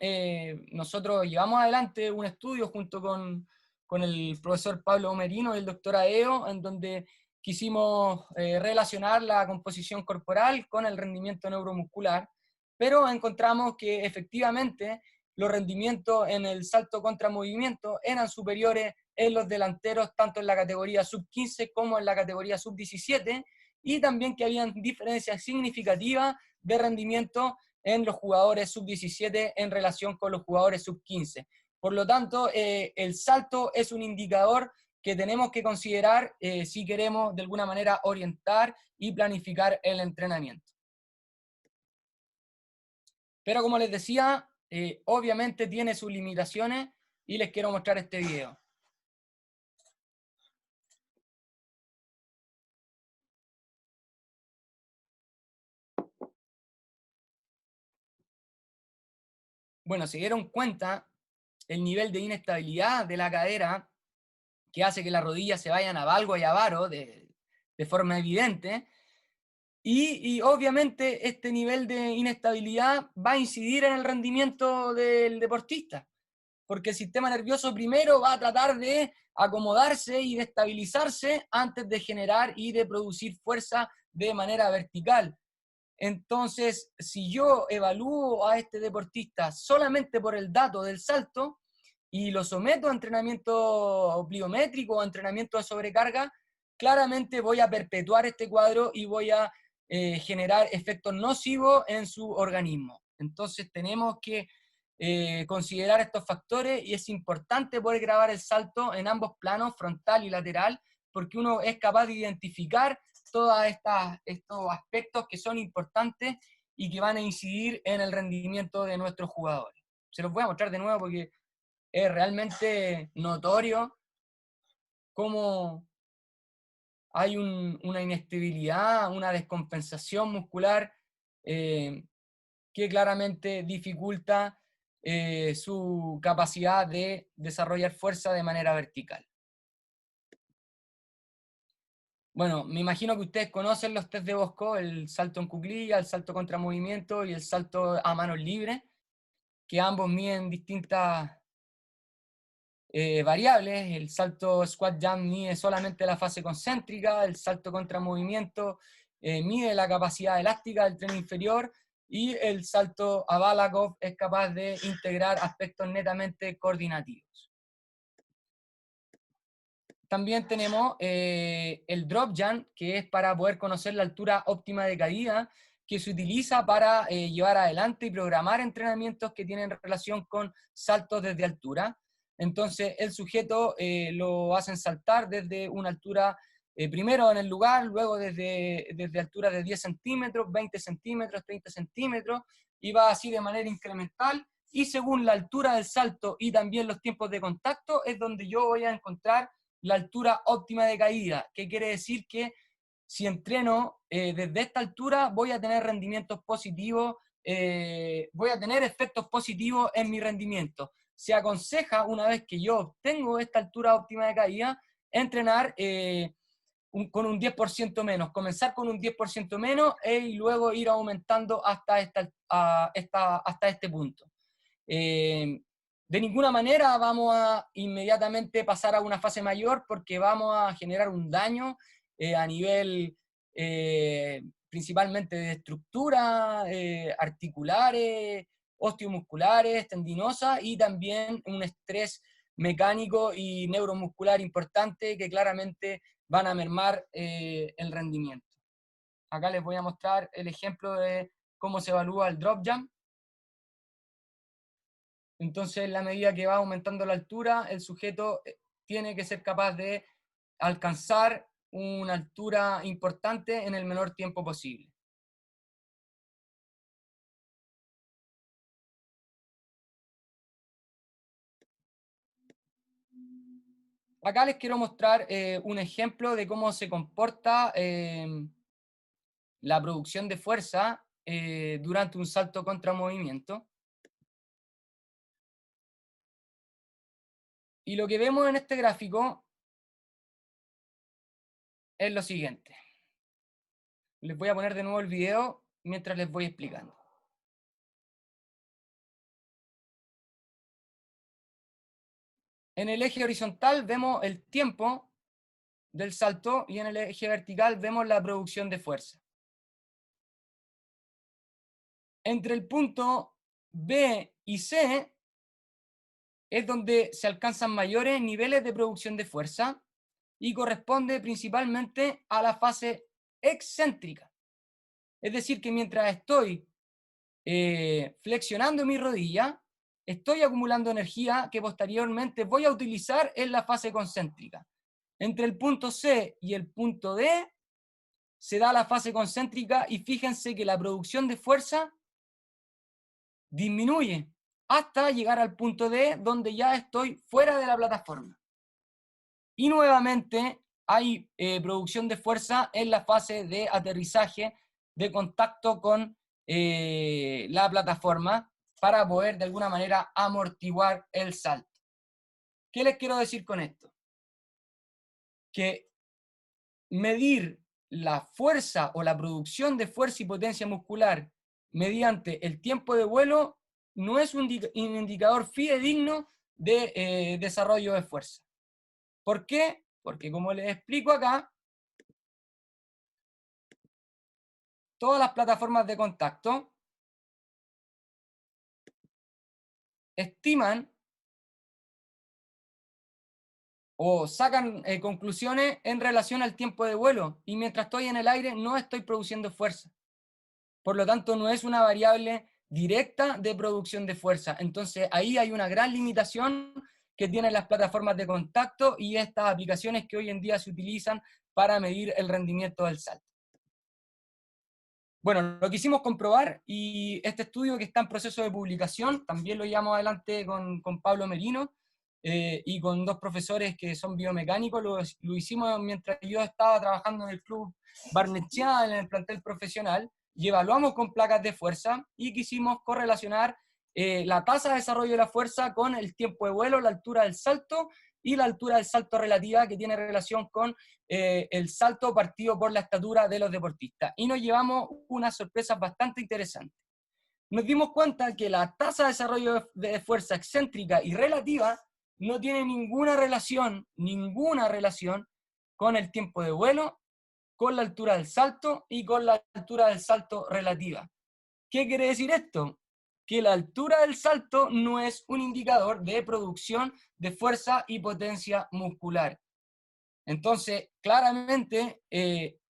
nosotros llevamos adelante un estudio junto con el profesor Pablo Merino y el doctor Aeo, en donde quisimos relacionar la composición corporal con el rendimiento neuromuscular, pero encontramos que efectivamente los rendimientos en el salto contra movimiento eran superiores en los delanteros, tanto en la categoría sub-15 como en la categoría sub-17, y también que habían diferencias significativas de rendimiento en los jugadores sub-17 en relación con los jugadores sub-15. Por lo tanto, el salto es un indicador que tenemos que considerar si queremos de alguna manera orientar y planificar el entrenamiento. Pero como les decía, obviamente tiene sus limitaciones, y les quiero mostrar este video. Bueno, se dieron cuenta el nivel de inestabilidad de la cadera, que hace que las rodillas se vayan a valgo y a varo de forma evidente. Y obviamente este nivel de inestabilidad va a incidir en el rendimiento del deportista, porque el sistema nervioso primero va a tratar de acomodarse y de estabilizarse antes de generar y de producir fuerza de manera vertical. Entonces, si yo evalúo a este deportista solamente por el dato del salto y lo someto a entrenamiento pliométrico o a entrenamiento de sobrecarga, claramente voy a perpetuar este cuadro y voy a generar efectos nocivos en su organismo. Entonces tenemos que considerar estos factores y es importante poder grabar el salto en ambos planos, frontal y lateral, porque uno es capaz de identificar todos estos aspectos que son importantes y que van a incidir en el rendimiento de nuestros jugadores. Se los voy a mostrar de nuevo porque es realmente notorio cómo hay una inestabilidad, una descompensación muscular que claramente dificulta su capacidad de desarrollar fuerza de manera vertical. Bueno, me imagino que ustedes conocen los test de Bosco, el salto en cuclilla, el salto contra movimiento y el salto a manos libres, que ambos miden distintas variables. El salto squat jump mide solamente la fase concéntrica, el salto contra movimiento mide la capacidad elástica del tren inferior y el salto a Balakov es capaz de integrar aspectos netamente coordinativos. También tenemos el drop jump, que es para poder conocer la altura óptima de caída, que se utiliza para llevar adelante y programar entrenamientos que tienen relación con saltos desde altura. Entonces el sujeto lo hacen saltar desde una altura, primero en el lugar, luego desde altura de 10 centímetros, 20 centímetros, 30 centímetros, y va así de manera incremental, y según la altura del salto y también los tiempos de contacto es donde yo voy a encontrar la altura óptima de caída, que quiere decir que si entreno desde esta altura voy a tener rendimientos positivos, voy a tener efectos positivos en mi rendimiento. Se aconseja, una vez que yo obtengo esta altura óptima de caída, entrenar con un 10% menos, comenzar con un 10% menos y luego ir aumentando hasta este punto. De ninguna manera vamos a inmediatamente pasar a una fase mayor porque vamos a generar un daño a nivel principalmente de estructura, articulares, osteomusculares, tendinosas y también un estrés mecánico y neuromuscular importante que claramente van a mermar el rendimiento. Acá les voy a mostrar el ejemplo de cómo se evalúa el drop jump. Entonces, en la medida que va aumentando la altura, el sujeto tiene que ser capaz de alcanzar una altura importante en el menor tiempo posible. Acá les quiero mostrar un ejemplo de cómo se comporta la producción de fuerza durante un salto contra movimiento. Y lo que vemos en este gráfico es lo siguiente. Les voy a poner de nuevo el video mientras les voy explicando. En el eje horizontal vemos el tiempo del salto y en el eje vertical vemos la producción de fuerza. Entre el punto B y C es donde se alcanzan mayores niveles de producción de fuerza y corresponde principalmente a la fase excéntrica. Es decir, que mientras estoy flexionando mi rodilla, estoy acumulando energía que posteriormente voy a utilizar en la fase concéntrica. Entre el punto C y el punto D se da la fase concéntrica y fíjense que la producción de fuerza disminuye hasta llegar al punto D donde ya estoy fuera de la plataforma. Y nuevamente hay producción de fuerza en la fase de aterrizaje, de contacto con la plataforma, para poder de alguna manera amortiguar el salto. ¿Qué les quiero decir con esto? Que medir la fuerza o la producción de fuerza y potencia muscular mediante el tiempo de vuelo no es un indicador fidedigno de desarrollo de fuerza. ¿Por qué? Porque como les explico acá, todas las plataformas de contacto estiman o sacan conclusiones en relación al tiempo de vuelo, y mientras estoy en el aire no estoy produciendo fuerza. Por lo tanto, no es una variable directa de producción de fuerza. Entonces, ahí hay una gran limitación que tienen las plataformas de contacto y estas aplicaciones que hoy en día se utilizan para medir el rendimiento del salto. Bueno, lo quisimos comprobar y este estudio, que está en proceso de publicación, también lo llevamos adelante con Pablo Merino y con dos profesores que son biomecánicos. Lo hicimos mientras yo estaba trabajando en el club Barnechea, en el plantel profesional, y evaluamos con placas de fuerza y quisimos correlacionar la tasa de desarrollo de la fuerza con el tiempo de vuelo, la altura del salto y la altura del salto relativa, que tiene relación con el salto partido por la estatura de los deportistas. Y nos llevamos unas sorpresas bastante interesantes. Nos dimos cuenta que la tasa de desarrollo de fuerza excéntrica y relativa no tiene ninguna relación con el tiempo de vuelo, con la altura del salto y con la altura del salto relativa. ¿Qué quiere decir esto? Que la altura del salto no es un indicador de producción de fuerza y potencia muscular. Entonces, claramente,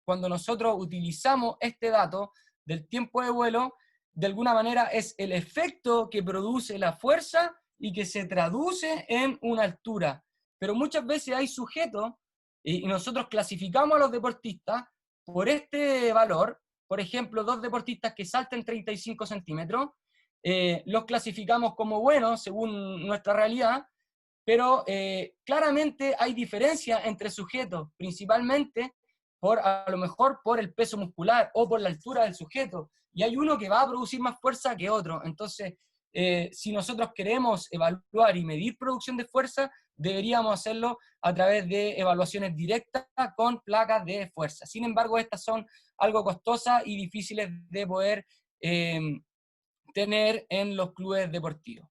cuando nosotros utilizamos este dato del tiempo de vuelo, de alguna manera es el efecto que produce la fuerza y que se traduce en una altura. Pero muchas veces hay sujetos, y nosotros clasificamos a los deportistas por este valor. Por ejemplo, dos deportistas que salten 35 centímetros, los clasificamos como buenos según nuestra realidad, pero claramente hay diferencia entre sujetos, principalmente a lo mejor por el peso muscular o por la altura del sujeto, y hay uno que va a producir más fuerza que otro. Entonces, si nosotros queremos evaluar y medir producción de fuerza, deberíamos hacerlo a través de evaluaciones directas con placas de fuerza. Sin embargo, estas son algo costosas y difíciles de poder tener en los clubes deportivos.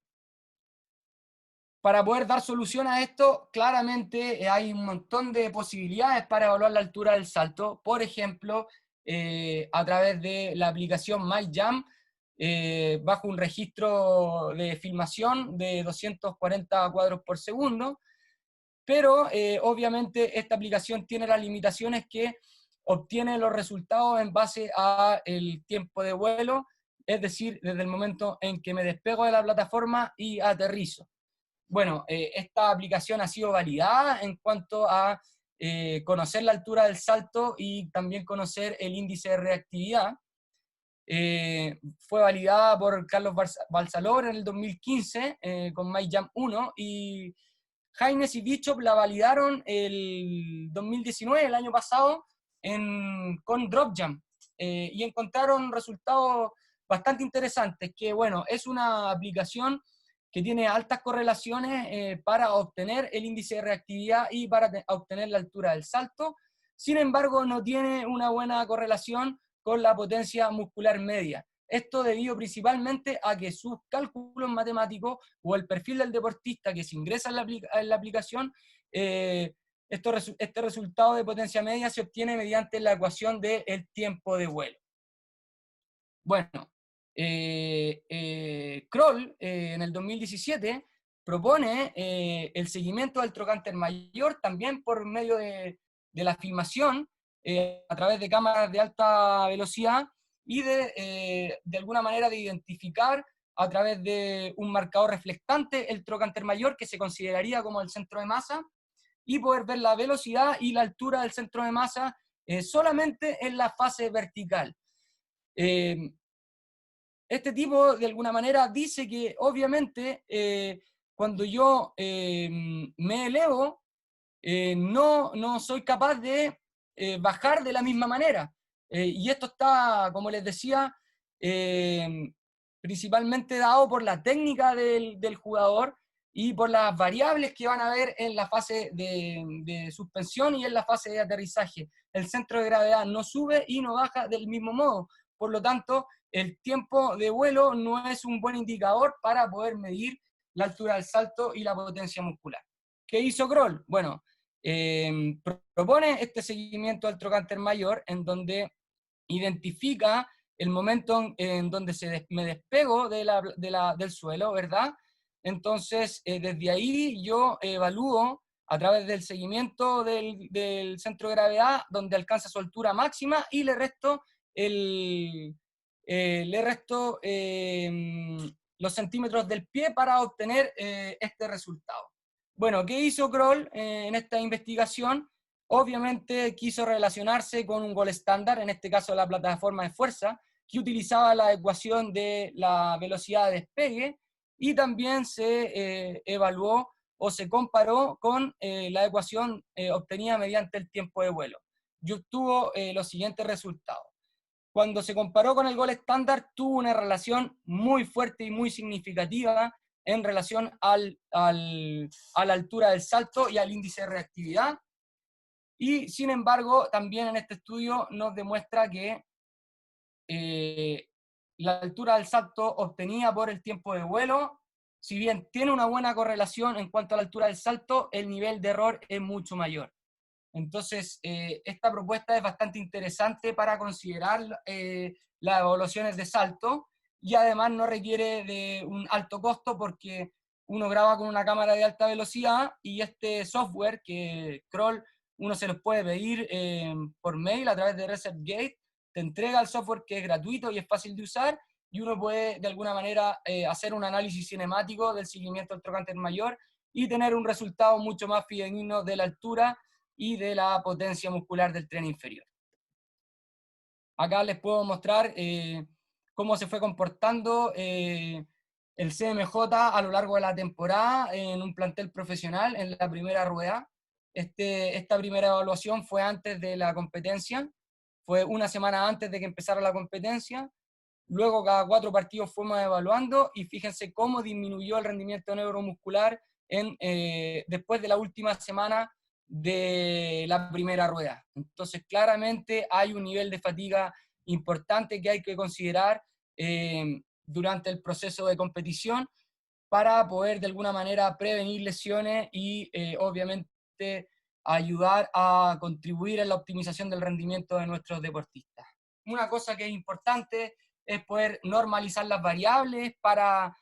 Para poder dar solución a esto, claramente hay un montón de posibilidades para evaluar la altura del salto. Por ejemplo, a través de la aplicación MyJump, bajo un registro de filmación de 240 cuadros por segundo, pero obviamente esta aplicación tiene las limitaciones que obtiene los resultados en base al tiempo de vuelo, es decir, desde el momento en que me despego de la plataforma y aterrizo. Bueno, esta aplicación ha sido validada en cuanto a conocer la altura del salto y también conocer el índice de reactividad. Fue validada por Carlos Balsalor en el 2015 con MyJump 1, y Haines y Bishop la validaron el 2019, el año pasado, con DropJump, y encontraron resultados bastante interesantes, que bueno, es una aplicación que tiene altas correlaciones para obtener el índice de reactividad y para obtener la altura del salto. Sin embargo, no tiene una buena correlación con la potencia muscular media. Esto debido principalmente a que sus cálculos matemáticos o el perfil del deportista que se ingresa en la aplicación, este resultado de potencia media se obtiene mediante la ecuación del tiempo de vuelo. Bueno, Kroll en el 2017 propone el seguimiento del trocánter mayor también por medio de la filmación a través de cámaras de alta velocidad y de alguna manera de identificar a través de un marcador reflectante el trocánter mayor, que se consideraría como el centro de masa, y poder ver la velocidad y la altura del centro de masa solamente en la fase vertical. Este tipo, de alguna manera, dice que obviamente cuando yo me elevo, no soy capaz de bajar de la misma manera. Y esto está, como les decía, principalmente dado por la técnica del jugador y por las variables que van a haber en la fase de suspensión y en la fase de aterrizaje. El centro de gravedad no sube y no baja del mismo modo. Por lo tanto, el tiempo de vuelo no es un buen indicador para poder medir la altura del salto y la potencia muscular. ¿Qué hizo Kroll? Bueno, propone este seguimiento al trocánter mayor en donde identifica el momento en donde me despego del suelo, ¿verdad? Entonces, desde ahí yo evalúo a través del seguimiento del centro de gravedad, donde alcanza su altura máxima, y le resto, los centímetros del pie para obtener este resultado. Bueno, ¿qué hizo Kroll en esta investigación? Obviamente quiso relacionarse con un gol estándar, en este caso la plataforma de fuerza, que utilizaba la ecuación de la velocidad de despegue, y también se evaluó o se comparó con la ecuación obtenida mediante el tiempo de vuelo. Y obtuvo los siguientes resultados. Cuando se comparó con el gol estándar, tuvo una relación muy fuerte y muy significativa en relación a la altura del salto y al índice de reactividad. Y sin embargo, también en este estudio nos demuestra que la altura del salto obtenida por el tiempo de vuelo, si bien tiene una buena correlación en cuanto a la altura del salto, el nivel de error es mucho mayor. Entonces, esta propuesta es bastante interesante para considerar las evaluaciones de salto, y además no requiere de un alto costo porque uno graba con una cámara de alta velocidad, y este software que Kroll uno se los puede pedir por mail a través de ResetGate, te entrega el software que es gratuito y es fácil de usar, y uno puede de alguna manera hacer un análisis cinemático del seguimiento del trocánter mayor y tener un resultado mucho más fidedigno de la altura y de la potencia muscular del tren inferior. Acá les puedo mostrar cómo se fue comportando el CMJ a lo largo de la temporada en un plantel profesional en la primera rueda. Esta primera evaluación fue antes de la competencia, fue una semana antes de que empezara la competencia. Luego cada 4 partidos fuimos evaluando, y fíjense cómo disminuyó el rendimiento neuromuscular después de la última semana de la primera rueda. Entonces claramente hay un nivel de fatiga importante que hay que considerar durante el proceso de competición para poder de alguna manera prevenir lesiones y obviamente ayudar a contribuir en la optimización del rendimiento de nuestros deportistas. Una cosa que es importante es poder normalizar las variables para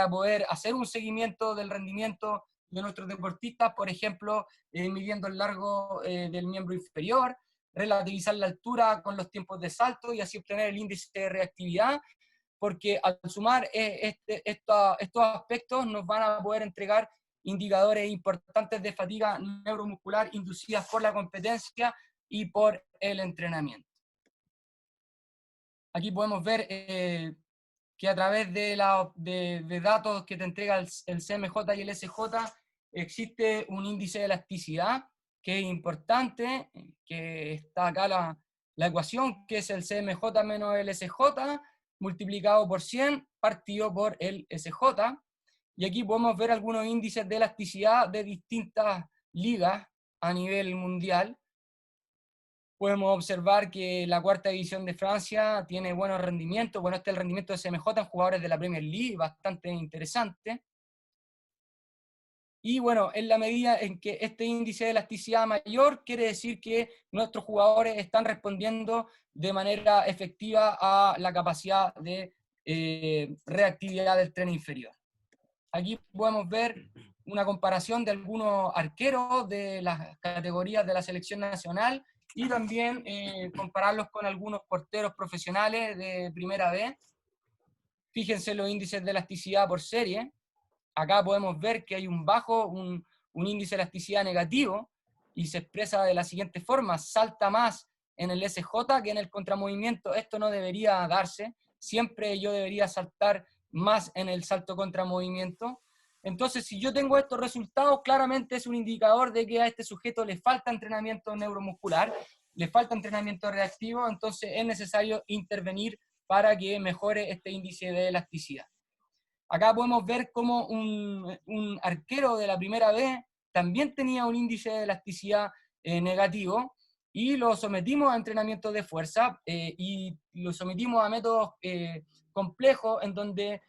poder hacer un seguimiento del rendimiento de nuestros deportistas, por ejemplo, midiendo el largo del miembro inferior, relativizar la altura con los tiempos de salto y así obtener el índice de reactividad, porque al sumar estos aspectos nos van a poder entregar indicadores importantes de fatiga neuromuscular inducidas por la competencia y por el entrenamiento. Aquí podemos ver que a través de datos que te entrega el CMJ y el SJ existe un índice de elasticidad que es importante, que está acá la ecuación, que es el CMJ menos el SJ multiplicado por 100 partido por el SJ, y aquí podemos ver algunos índices de elasticidad de distintas ligas a nivel mundial. Podemos observar que la cuarta división de Francia tiene buenos rendimientos. Bueno, este es el rendimiento de CMJ en jugadores de la Premier League, bastante interesante. Y bueno, en la medida en que este índice de elasticidad mayor, quiere decir que nuestros jugadores están respondiendo de manera efectiva a la capacidad de reactividad del tren inferior. Aquí podemos ver una comparación de algunos arqueros de las categorías de la selección nacional, y también compararlos con algunos porteros profesionales de primera B. Fíjense los índices de elasticidad por serie. Acá podemos ver que hay un índice de elasticidad negativo, y se expresa de la siguiente forma: salta más en el SJ que en el contramovimiento. Esto no debería darse, siempre yo debería saltar más en el salto contramovimiento. Entonces, si yo tengo estos resultados, claramente es un indicador de que a este sujeto le falta entrenamiento neuromuscular, le falta entrenamiento reactivo, entonces es necesario intervenir para que mejore este índice de elasticidad. Acá podemos ver cómo un arquero de la primera B también tenía un índice de elasticidad negativo, y lo sometimos a entrenamientos de fuerza y lo sometimos a métodos complejos en donde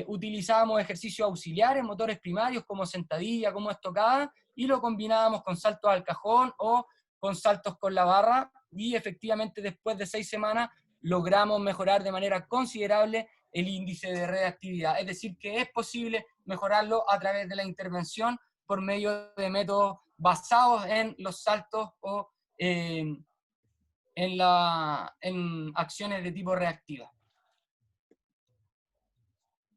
utilizábamos ejercicios auxiliares, motores primarios como sentadilla, como estocada, y lo combinábamos con saltos al cajón o con saltos con la barra, y efectivamente después de 6 semanas logramos mejorar de manera considerable el índice de reactividad. Es decir, que es posible mejorarlo a través de la intervención por medio de métodos basados en los saltos o en acciones de tipo reactiva.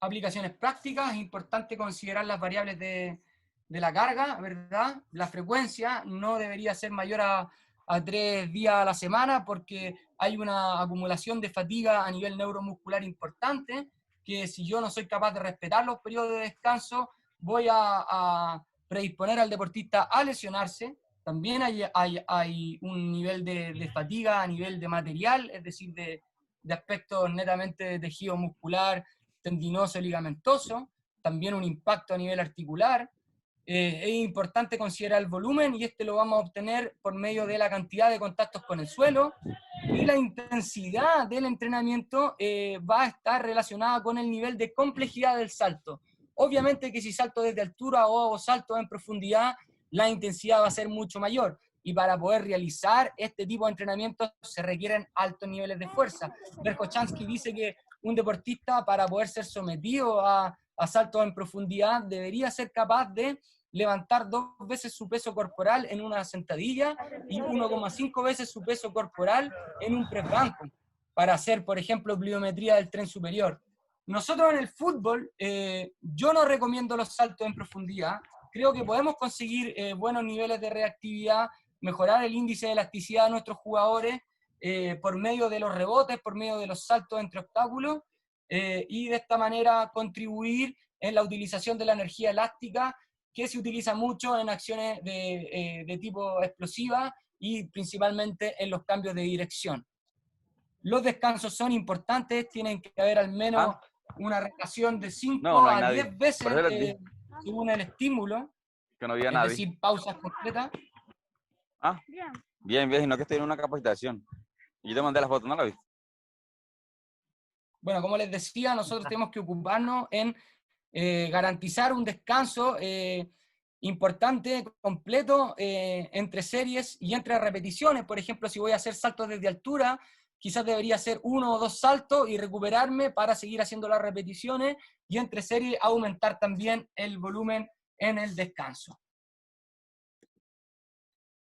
Aplicaciones prácticas, es importante considerar las variables de la carga, ¿verdad? La frecuencia no debería ser mayor a 3 días a la semana, porque hay una acumulación de fatiga a nivel neuromuscular importante, que si yo no soy capaz de respetar los periodos de descanso, voy a predisponer al deportista a lesionarse. También hay un nivel de fatiga a nivel de material, es decir, de aspectos netamente de tejido muscular, tendinoso, ligamentoso, también un impacto a nivel articular. Es importante considerar el volumen, y este lo vamos a obtener por medio de la cantidad de contactos con el suelo, y la intensidad del entrenamiento va a estar relacionada con el nivel de complejidad del salto. Obviamente que si salto desde altura o hago salto en profundidad, la intensidad va a ser mucho mayor, y para poder realizar este tipo de entrenamientos se requieren altos niveles de fuerza. Verkhoshansky dice que un deportista, para poder ser sometido a saltos en profundidad, debería ser capaz de levantar 2 veces su peso corporal en una sentadilla y 1,5 veces su peso corporal en un press banco, para hacer, por ejemplo, pliometría del tren superior. Nosotros en el fútbol, yo no recomiendo los saltos en profundidad. Creo que podemos conseguir buenos niveles de reactividad, mejorar el índice de elasticidad de nuestros jugadores por medio de los rebotes, por medio de los saltos entre obstáculos, y de esta manera contribuir en la utilización de la energía elástica, que se utiliza mucho en acciones de tipo explosiva y principalmente en los cambios de dirección. Los descansos son importantes, tienen que haber al menos una relación de 5 a 10 veces según el estímulo, que no había es nadie. decir, pausas completas. Bien, bien, sino que estoy en una capacitación. Y yo te mandé la foto, ¿no la viste? Bueno, como les decía, nosotros tenemos que ocuparnos en garantizar un descanso importante, completo, entre series y entre repeticiones. Por ejemplo, si voy a hacer saltos desde altura, quizás debería hacer 1 o 2 saltos y recuperarme para seguir haciendo las repeticiones, y entre series aumentar también el volumen en el descanso.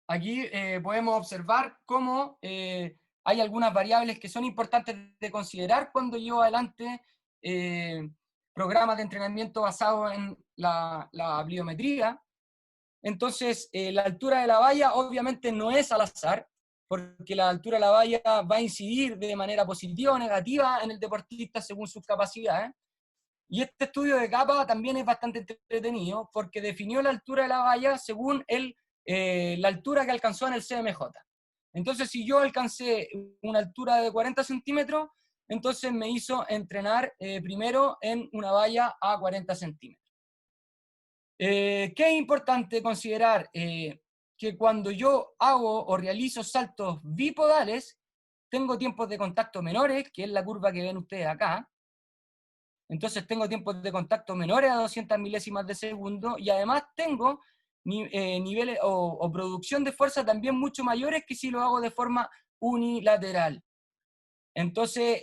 Aquí podemos observar cómo hay algunas variables que son importantes de considerar cuando llevo adelante programas de entrenamiento basados en la pliometría. Entonces, la altura de la valla obviamente no es al azar, porque la altura de la valla va a incidir de manera positiva o negativa en el deportista según sus capacidades. Y este estudio de capa también es bastante entretenido, porque definió la altura de la valla según la altura que alcanzó en el CMJ. Entonces, si yo alcancé una altura de 40 centímetros, entonces me hizo entrenar primero en una valla a 40 centímetros. ¿Qué es importante considerar? Que cuando yo hago o realizo saltos bipodales, tengo tiempos de contacto menores, que es la curva que ven ustedes acá. Entonces tengo tiempos de contacto menores a 200 milésimas de segundo, y además tengo niveles o producción de fuerza también mucho mayores que si lo hago de forma unilateral. Entonces,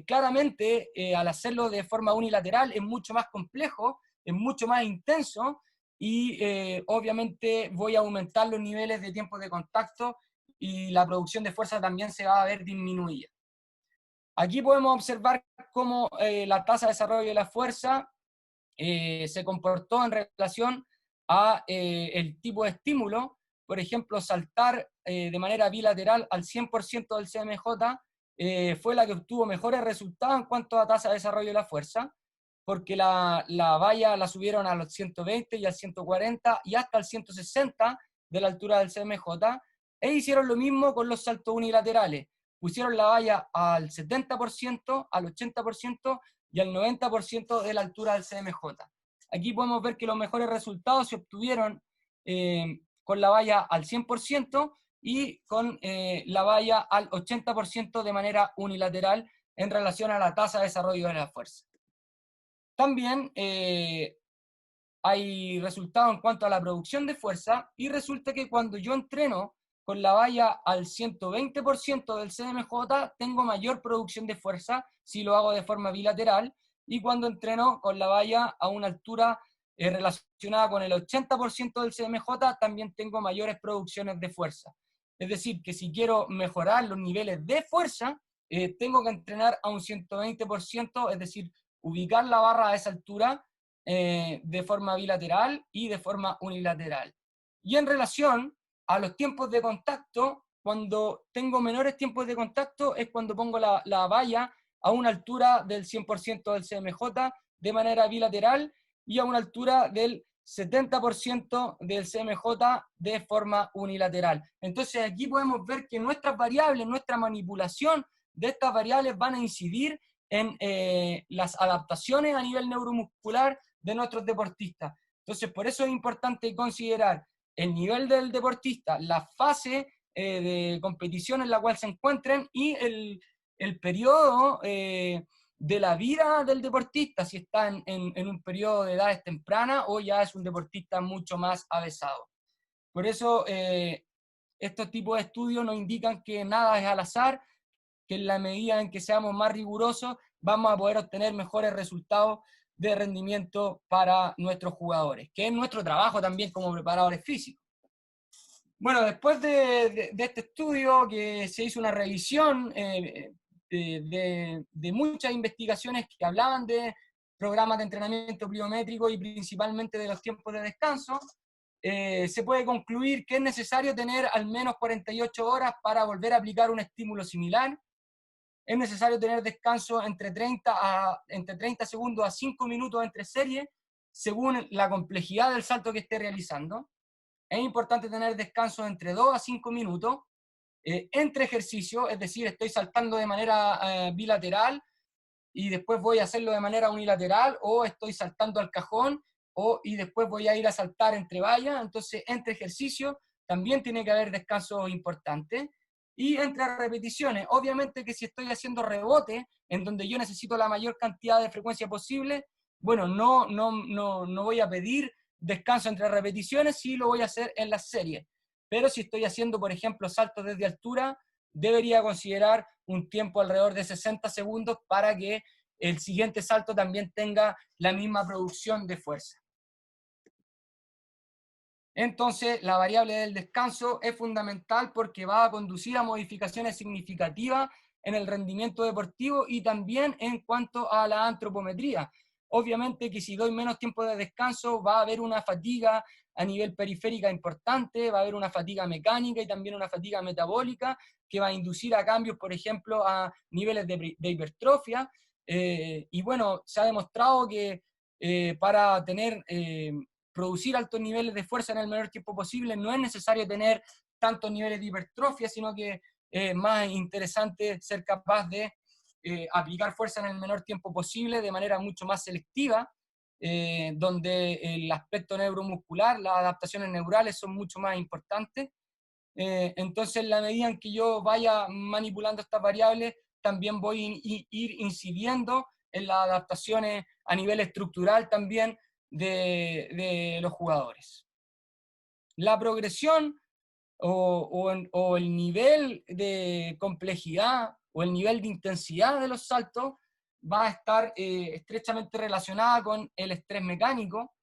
claramente, al hacerlo de forma unilateral es mucho más complejo, es mucho más intenso, y obviamente voy a aumentar los niveles de tiempo de contacto, y la producción de fuerza también se va a ver disminuida. Aquí podemos observar cómo la tasa de desarrollo de la fuerza se comportó en relación a el tipo de estímulo. Por ejemplo, saltar de manera bilateral al 100% del CMJ fue la que obtuvo mejores resultados en cuanto a tasa de desarrollo de la fuerza, porque la valla la subieron a los 120 y al 140 y hasta el 160 de la altura del CMJ, e hicieron lo mismo con los saltos unilaterales. pusieron la valla al 70%, al 80% y al 90% de la altura del CMJ. Aquí podemos ver que los mejores resultados se obtuvieron con la valla al 100% y con la valla al 80% de manera unilateral en relación a la tasa de desarrollo de la fuerza. También hay resultados en cuanto a la producción de fuerza, y resulta que cuando yo entreno con la valla al 120% del CMJ, tengo mayor producción de fuerza si lo hago de forma bilateral, y cuando entreno con la valla a una altura relacionada con el 80% del CMJ, también tengo mayores producciones de fuerza. Es decir, que si quiero mejorar los niveles de fuerza, tengo que entrenar a un 120%, es decir, ubicar la barra a esa altura de forma bilateral y de forma unilateral. Y en relación a los tiempos de contacto, cuando tengo menores tiempos de contacto es cuando pongo la valla a una altura del 100% del CMJ de manera bilateral y a una altura del 70% del CMJ de forma unilateral. Entonces aquí podemos ver que nuestras variables, nuestra manipulación de estas variables van a incidir en las adaptaciones a nivel neuromuscular de nuestros deportistas. Entonces, por eso es importante considerar el nivel del deportista, la fase de competición en la cual se encuentren y el periodo de la vida del deportista, si está en un periodo de edades tempranas o ya es un deportista mucho más avesado. Por eso, estos tipos de estudios nos indican que nada es al azar, que en la medida en que seamos más rigurosos, vamos a poder obtener mejores resultados de rendimiento para nuestros jugadores, que es nuestro trabajo también como preparadores físicos. Bueno, después de este estudio, que se hizo una revisión de muchas investigaciones que hablaban de programas de entrenamiento pliométrico y principalmente de los tiempos de descanso, se puede concluir que es necesario tener al menos 48 horas para volver a aplicar un estímulo similar. Es necesario tener descanso entre 30 segundos a 5 minutos entre series, según la complejidad del salto que esté realizando. Es importante tener descanso entre 2 a 5 minutos entre ejercicios, es decir, estoy saltando de manera bilateral y después voy a hacerlo de manera unilateral, o estoy saltando al cajón y después voy a ir a saltar entre vallas. Entonces, entre ejercicios también tiene que haber descanso importante. Y entre repeticiones, obviamente que si estoy haciendo rebote, en donde yo necesito la mayor cantidad de frecuencia posible, bueno, no voy a pedir descanso entre repeticiones, sí lo voy a hacer en las series. Pero si estoy haciendo, por ejemplo, saltos desde altura, debería considerar un tiempo alrededor de 60 segundos para que el siguiente salto también tenga la misma producción de fuerza. Entonces, la variable del descanso es fundamental porque va a conducir a modificaciones significativas en el rendimiento deportivo y también en cuanto a la antropometría. Obviamente que si doy menos tiempo de descanso va a haber una fatiga a nivel periférica importante, va a haber una fatiga mecánica y también una fatiga metabólica que va a inducir a cambios, por ejemplo, a niveles de hipertrofia. Y bueno, se ha demostrado que para producir altos niveles de fuerza en el menor tiempo posible, no es necesario tener tantos niveles de hipertrofia, sino que es más interesante ser capaz de aplicar fuerza en el menor tiempo posible de manera mucho más selectiva, donde el aspecto neuromuscular, las adaptaciones neurales son mucho más importantes. Entonces, en la medida en que yo vaya manipulando estas variables, también voy a ir incidiendo en las adaptaciones a nivel estructural también de los jugadores. La progresión o el nivel de complejidad o el nivel de intensidad de los saltos va a estar estrechamente relacionada con el estrés mecánico.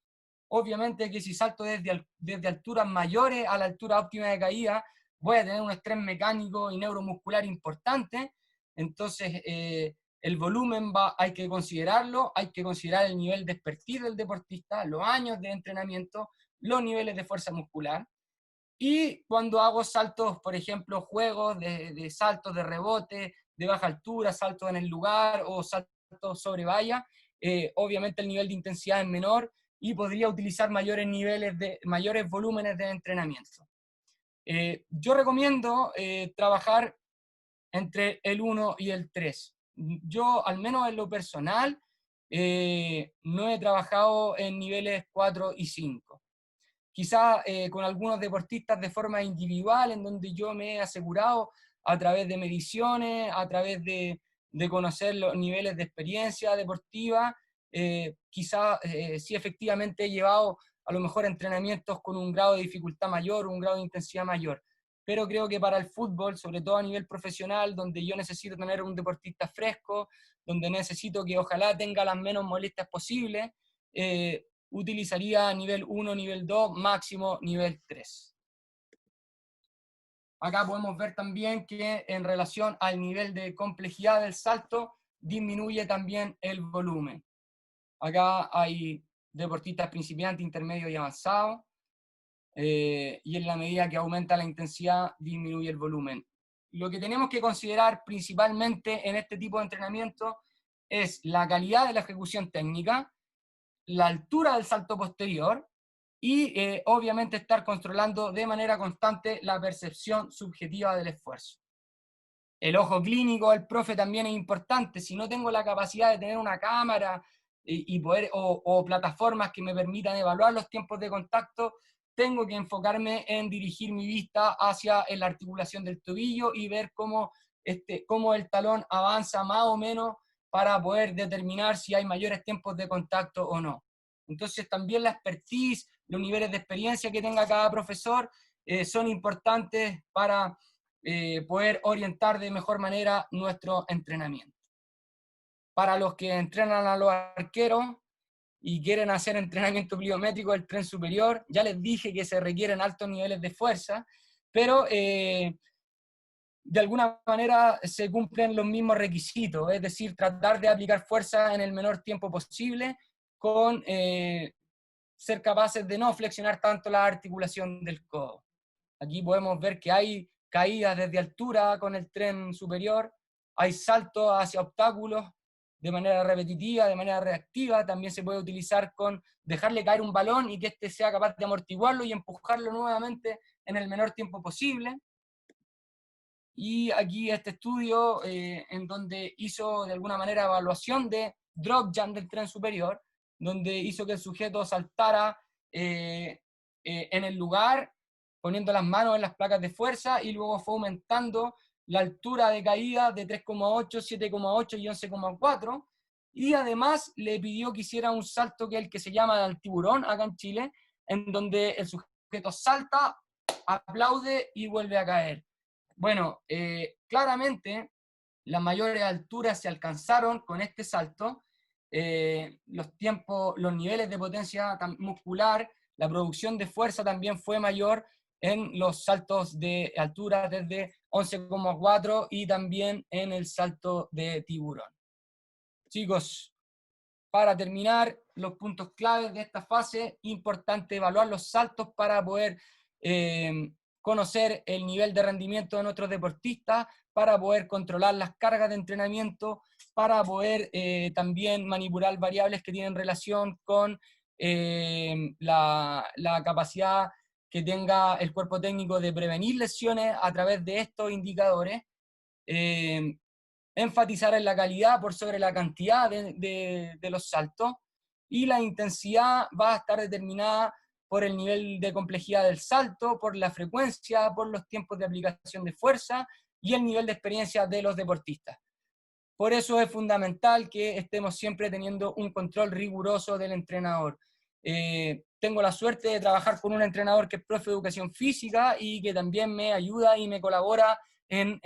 Obviamente que si salto desde alturas mayores a la altura óptima de caída, voy a tener un estrés mecánico y neuromuscular importante. Entonces, el volumen hay que considerarlo, hay que considerar el nivel de expertise del deportista, los años de entrenamiento, los niveles de fuerza muscular. Y cuando hago saltos, por ejemplo, juegos de saltos de rebote, de baja altura, saltos en el lugar o saltos sobre valla, obviamente el nivel de intensidad es menor y podría utilizar mayores volúmenes de entrenamiento. Yo recomiendo trabajar entre el 1 y el 3. Yo, al menos en lo personal, no he trabajado en niveles 4 y 5. Quizá con algunos deportistas de forma individual, en donde yo me he asegurado a través de mediciones, a través de conocer los niveles de experiencia deportiva, quizá sí efectivamente he llevado a lo mejor entrenamientos con un grado de dificultad mayor, un grado de intensidad mayor. Pero creo que para el fútbol, sobre todo a nivel profesional, donde yo necesito tener un deportista fresco, donde necesito que ojalá tenga las menos molestias posibles, utilizaría nivel 1, nivel 2, máximo nivel 3. Acá podemos ver también que en relación al nivel de complejidad del salto, disminuye también el volumen. Acá hay deportistas principiantes, intermedios y avanzados, y en la medida que aumenta la intensidad, disminuye el volumen. Lo que tenemos que considerar principalmente en este tipo de entrenamiento es la calidad de la ejecución técnica, la altura del salto posterior y obviamente estar controlando de manera constante la percepción subjetiva del esfuerzo. El ojo clínico del profe también es importante. Si no tengo la capacidad de tener una cámara y poder, o plataformas que me permitan evaluar los tiempos de contacto, tengo que enfocarme en dirigir mi vista hacia la articulación del tobillo y ver cómo el talón avanza más o menos para poder determinar si hay mayores tiempos de contacto o no. Entonces también la expertise, los niveles de experiencia que tenga cada profesor son importantes para poder orientar de mejor manera nuestro entrenamiento. Para los que entrenan a los arqueros y quieren hacer entrenamiento pliométrico del tren superior, ya les dije que se requieren altos niveles de fuerza, pero de alguna manera se cumplen los mismos requisitos, es decir, tratar de aplicar fuerza en el menor tiempo posible con ser capaces de no flexionar tanto la articulación del codo. Aquí podemos ver que hay caídas desde altura con el tren superior, hay saltos hacia obstáculos de manera repetitiva, de manera reactiva, también se puede utilizar con dejarle caer un balón y que éste sea capaz de amortiguarlo y empujarlo nuevamente en el menor tiempo posible. Y aquí este estudio en donde hizo de alguna manera evaluación de drop jump del tren superior, donde hizo que el sujeto saltara en el lugar, poniendo las manos en las placas de fuerza y luego fue aumentando la altura de caída de 3,8, 7,8 y 11,4. Y además le pidió que hiciera un salto que es el que se llama el tiburón acá en Chile, en donde el sujeto salta, aplaude y vuelve a caer. Bueno, claramente las mayores alturas se alcanzaron con este salto, los tiempos, los niveles de potencia muscular, la producción de fuerza también fue mayor en los saltos de altura desde 11,4 y también en el salto de tiburón. Chicos, para terminar, los puntos claves de esta fase, importante evaluar los saltos para poder conocer el nivel de rendimiento de nuestros deportistas, para poder controlar las cargas de entrenamiento, para poder también manipular variables que tienen relación con la capacidad que tenga el cuerpo técnico de prevenir lesiones a través de estos indicadores. Enfatizar en la calidad por sobre la cantidad de los saltos, y la intensidad va a estar determinada por el nivel de complejidad del salto, por la frecuencia, por los tiempos de aplicación de fuerza y el nivel de experiencia de los deportistas. Por eso es fundamental que estemos siempre teniendo un control riguroso del entrenador. Tengo la suerte de trabajar con un entrenador que es profe de educación física y que también me ayuda y me colabora en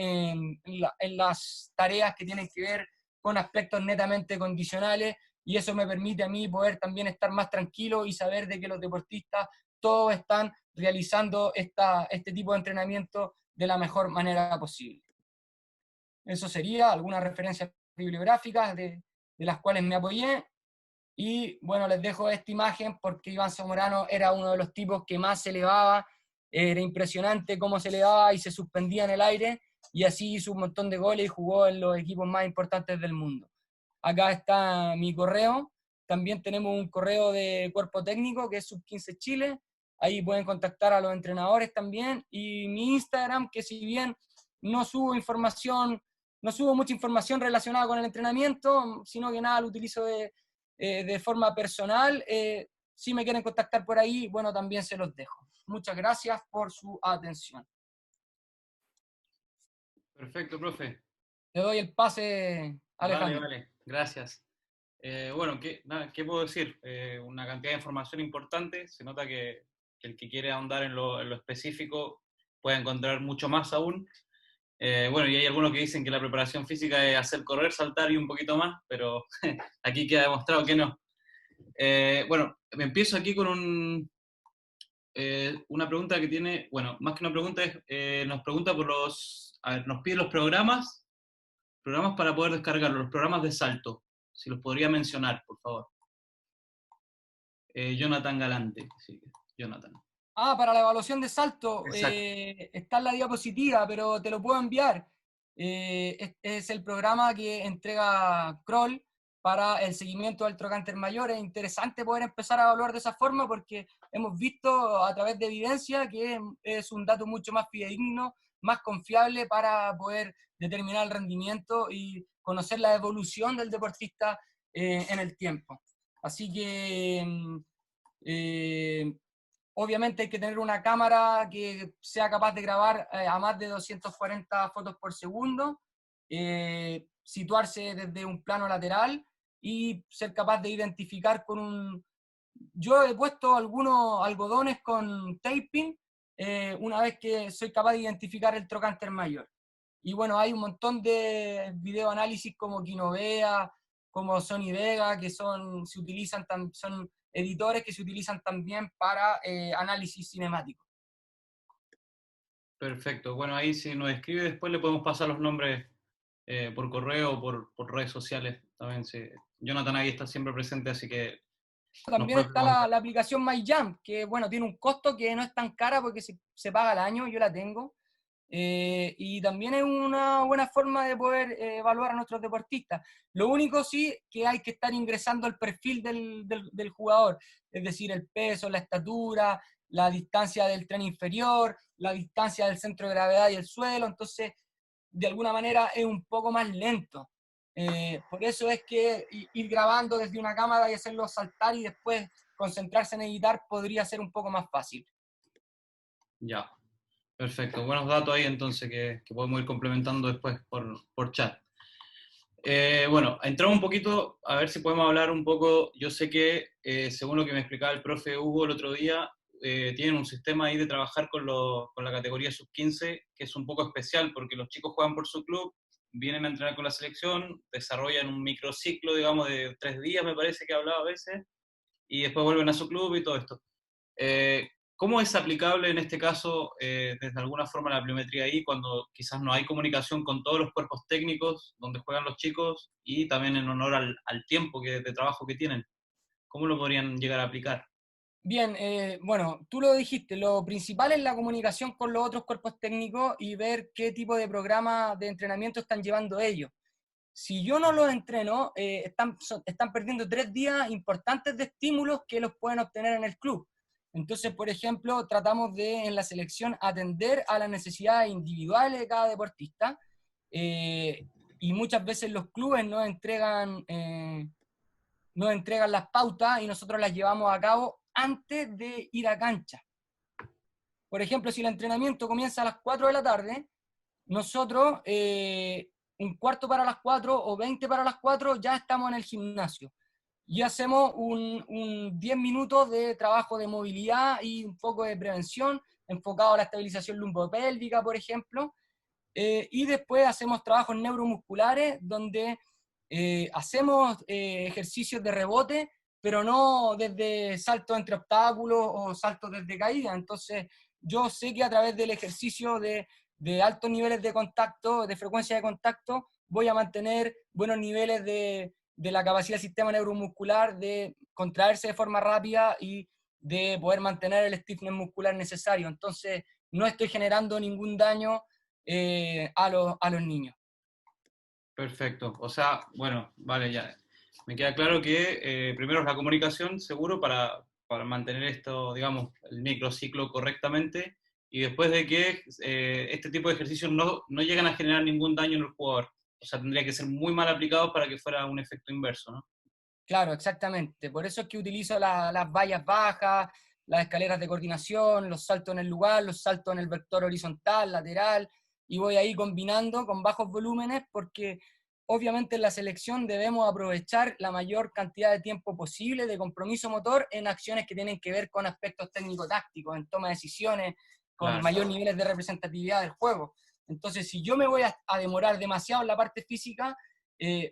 las tareas que tienen que ver con aspectos netamente condicionales, y eso me permite a mí poder también estar más tranquilo y saber de que los deportistas todos están realizando este tipo de entrenamiento de la mejor manera posible. Eso sería algunas referencias bibliográficas de las cuales me apoyé. Y bueno, les dejo esta imagen porque Iván Zamorano era uno de los tipos que más se elevaba. Era impresionante cómo se elevaba y se suspendía en el aire, y así hizo un montón de goles y jugó en los equipos más importantes del mundo. Acá está mi correo. También tenemos un correo de cuerpo técnico que es Sub-15 Chile. Ahí pueden contactar a los entrenadores también. Y mi Instagram, que si bien no subo información, no subo mucha información relacionada con el entrenamiento, sino que nada, lo utilizo de forma personal. Si me quieren contactar por ahí, bueno, también se los dejo. Muchas gracias por su atención. Perfecto, profe. Le doy el pase, Alejandro. Vale, gracias. Bueno, ¿qué puedo decir? Una cantidad de información importante. Se nota que el que quiere ahondar en lo específico puede encontrar mucho más aún. Bueno, y hay algunos que dicen que la preparación física es hacer correr, saltar y un poquito más, pero aquí queda demostrado que no. Bueno, me empiezo aquí con una pregunta que tiene, bueno, más que una pregunta, nos pregunta por nos pide los programas para poder descargarlos, los programas de salto, si los podría mencionar, por favor. Jonathan Galante, sí, Jonathan. Para la evaluación de salto, Exacto. está en la diapositiva, pero te lo puedo enviar. Es el programa que entrega Kroll para el seguimiento del trocánter mayor. Es interesante poder empezar a evaluar de esa forma porque hemos visto a través de evidencia que es un dato mucho más fidedigno, más confiable para poder determinar el rendimiento y conocer la evolución del deportista en el tiempo. Así que obviamente hay que tener una cámara que sea capaz de grabar a más de 240 fotos por segundo, situarse desde un plano lateral y ser capaz de identificar con un... Yo he puesto algunos algodones con taping una vez que soy capaz de identificar el trocánter mayor. Y bueno, hay un montón de videoanálisis como Kinovea, como Sony Vega, que se utilizan, son editores que se utilizan también para análisis cinemático. Perfecto. Bueno, ahí si nos escribe después le podemos pasar los nombres por correo o por redes sociales. También Jonathan ahí está siempre presente, así que... También está la aplicación MyJump, que bueno, tiene un costo que no es tan cara porque se paga al año, yo la tengo. Y también es una buena forma de poder evaluar a nuestros deportistas. Lo único sí que hay que estar ingresando el perfil del jugador, es decir, el peso, la estatura, la distancia del tren inferior, la distancia del centro de gravedad y el suelo, entonces de alguna manera es un poco más lento. Por eso es que ir grabando desde una cámara y hacerlo saltar y después concentrarse en editar podría ser un poco más fácil. Ya. Perfecto, buenos datos ahí entonces que podemos ir complementando después por chat. Bueno, entramos un poquito, a ver si podemos hablar un poco, yo sé que según lo que me explicaba el profe Hugo el otro día, tienen un sistema ahí de trabajar con la categoría sub-15 que es un poco especial porque los chicos juegan por su club, vienen a entrenar con la selección, desarrollan un microciclo, digamos, de 3 días, me parece que hablaba a veces, y después vuelven a su club y todo esto. ¿Cómo es aplicable en este caso, desde alguna forma, la pliometría ahí, cuando quizás no hay comunicación con todos los cuerpos técnicos donde juegan los chicos y también en honor al tiempo de trabajo que tienen? ¿Cómo lo podrían llegar a aplicar? Bien, bueno, tú lo dijiste, lo principal es la comunicación con los otros cuerpos técnicos y ver qué tipo de programa de entrenamiento están llevando ellos. Si yo no los entreno, están perdiendo 3 días importantes de estímulos que los pueden obtener en el club. Entonces, por ejemplo, tratamos de en la selección atender a las necesidades individuales de cada deportista y muchas veces los clubes nos entregan las pautas y nosotros las llevamos a cabo antes de ir a cancha. Por ejemplo, si el entrenamiento comienza a las 4 de la tarde, nosotros un cuarto para las 4 o 20 para las 4 ya estamos en el gimnasio y hacemos un 10 minutos de trabajo de movilidad y un poco de prevención enfocado a la estabilización lumbopélvica, por ejemplo, y después hacemos trabajos neuromusculares donde hacemos ejercicios de rebote, pero no desde saltos entre obstáculos o saltos desde caída. Entonces, yo sé que a través del ejercicio de altos niveles de contacto, de frecuencia de contacto, voy a mantener buenos niveles de la capacidad del sistema neuromuscular de contraerse de forma rápida y de poder mantener el stiffness muscular necesario. Entonces, no estoy generando ningún daño a los niños. Perfecto. O sea, bueno, vale, ya. Me queda claro que primero es la comunicación, seguro, para mantener esto, digamos, el microciclo correctamente, y después de que este tipo de ejercicios no llegan a generar ningún daño en el jugador. O sea, tendría que ser muy mal aplicados para que fuera un efecto inverso, ¿no? Claro, exactamente. Por eso es que utilizo las vallas bajas, las escaleras de coordinación, los saltos en el lugar, los saltos en el vector horizontal, lateral, y voy ahí combinando con bajos volúmenes porque obviamente en la selección debemos aprovechar la mayor cantidad de tiempo posible de compromiso motor en acciones que tienen que ver con aspectos técnico-tácticos, en toma de decisiones, con Claro. mayor niveles de representatividad del juego. Entonces, si yo me voy a demorar demasiado en la parte física,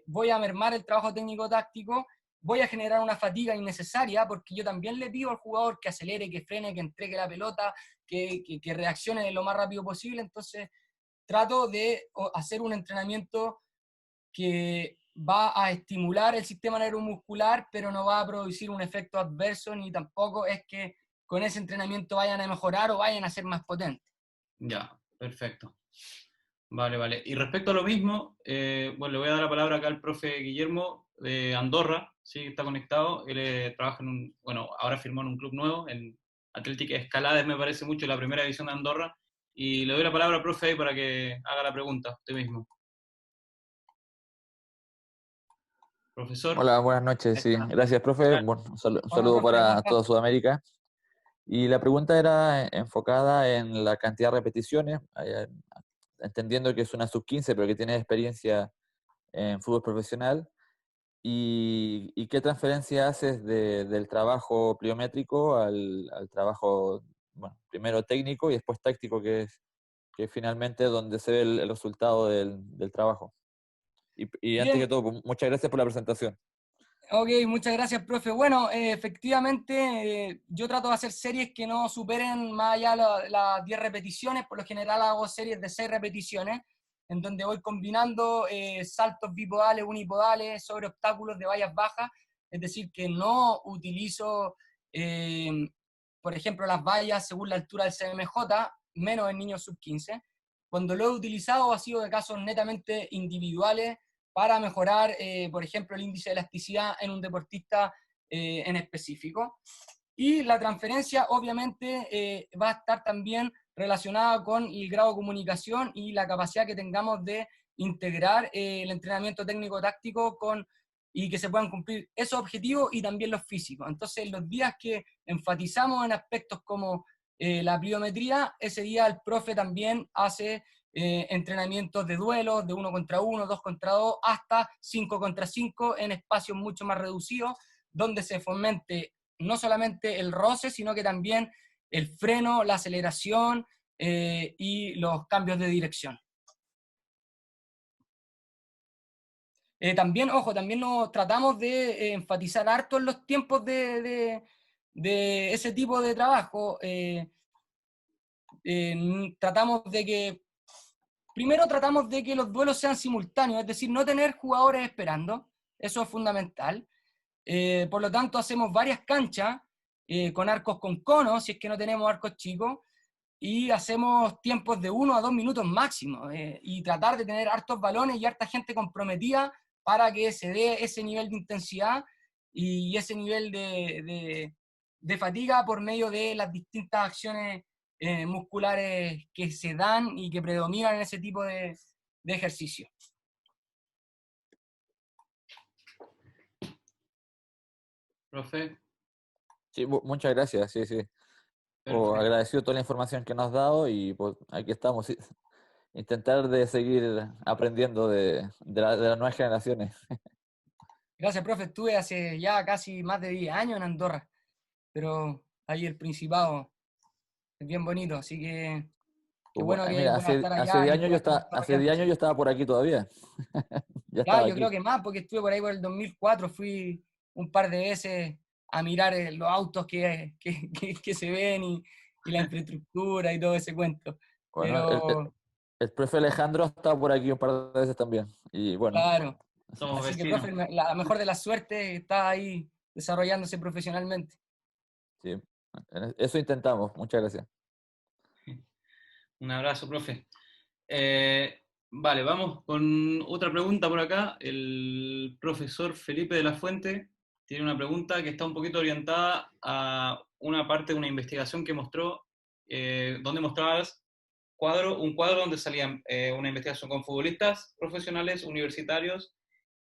voy a mermar el trabajo técnico-táctico, voy a generar una fatiga innecesaria porque yo también le pido al jugador que acelere, que frene, que entregue la pelota, que reaccione lo más rápido posible. Entonces trato de hacer un entrenamiento que va a estimular el sistema neuromuscular, pero no va a producir un efecto adverso, ni tampoco es que con ese entrenamiento vayan a mejorar o vayan a ser más potentes. Ya, perfecto. Vale, vale. Y respecto a lo mismo, bueno, le voy a dar la palabra acá al profe Guillermo de Andorra, sí, que está conectado. Él trabaja en bueno, ahora firmó en un club nuevo, en Atlética Escalades, me parece mucho, la primera división de Andorra. Y le doy la palabra al profe ahí para que haga la pregunta, usted mismo. Profesor. Hola, buenas noches. Ahí Sí, está. gracias, profe. Bueno, un Hola, saludo profe, ¿cómo para estás? toda Sudamérica. Y la pregunta era enfocada en la cantidad de repeticiones, entendiendo que es una sub-15, pero que tiene experiencia en fútbol profesional. Y qué transferencia haces del trabajo pliométrico al trabajo, bueno, primero técnico y después táctico, que finalmente es donde se ve el resultado del trabajo. Y antes que Bien, todo, pues, muchas gracias por la presentación. ok, muchas gracias, profe. Bueno, efectivamente, yo trato de hacer series que no superen más allá las 10 repeticiones. Por lo general hago series de 6 repeticiones, en donde voy combinando saltos bipodales, unipodales sobre obstáculos de vallas bajas. Es decir, que no utilizo, eh, por ejemplo, las vallas según la altura del CMJ, menos en niños sub-15. Cuando lo he utilizado ha sido de casos netamente individuales para mejorar, por ejemplo, el índice de elasticidad en un deportista en específico. Y la transferencia, obviamente, va a estar también relacionada con el grado de comunicación y la capacidad que tengamos de integrar el entrenamiento técnico-táctico y que se puedan cumplir esos objetivos y también los físicos. Entonces, los días que enfatizamos en aspectos como la pliometría, ese día el profe también hace entrenamientos de duelos de 1 contra 1, 2 contra 2, hasta 5 contra 5 en espacios mucho más reducidos, donde se fomente no solamente el roce, sino que también el freno, la aceleración y los cambios de dirección. También, ojo, también nos tratamos de enfatizar harto en los tiempos de ese tipo de trabajo. Tratamos de que primero tratamos de que los duelos sean simultáneos, es decir, no tener jugadores esperando, eso es fundamental. Por lo tanto, hacemos varias canchas con arcos con conos, si es que no tenemos arcos chicos, y hacemos tiempos de 1 a 2 minutos máximo, y tratar de tener hartos balones y harta gente comprometida para que se dé ese nivel de intensidad y ese nivel de fatiga por medio de las distintas acciones musculares que se dan y que predominan en ese tipo de ejercicio. Profe. Sí, muchas gracias, sí, sí. Perfecto. Agradecido toda la información que nos has dado y pues aquí estamos, sí. Intentar de seguir aprendiendo de las nuevas generaciones. Gracias, profe. Estuve hace ya casi más de 10 años en Andorra, pero ahí el Principado es bien bonito, así que qué Pues, bueno que mira, pueda estar hace allá 10 y años yo pueda estar estaba, hace 10 años desarrollándose. yo estaba por aquí todavía. Ya Claro, estaba yo creo aquí. que más, porque estuve por ahí por el 2004, fui un par de veces a mirar los autos que se ven y la infraestructura y todo ese cuento. Bueno, Pero, el profe Alejandro estaba por aquí un par de veces también. Y bueno, claro, Somos así que, vecinos. profe, la mejor de la suerte está ahí desarrollándose profesionalmente. sí, eso intentamos. Muchas gracias. Un abrazo, profe. Vale, vamos con otra pregunta por acá. El profesor Felipe de la Fuente tiene una pregunta que está un poquito orientada a una parte de una investigación que mostró donde mostrabas un cuadro donde salían una investigación con futbolistas profesionales, universitarios,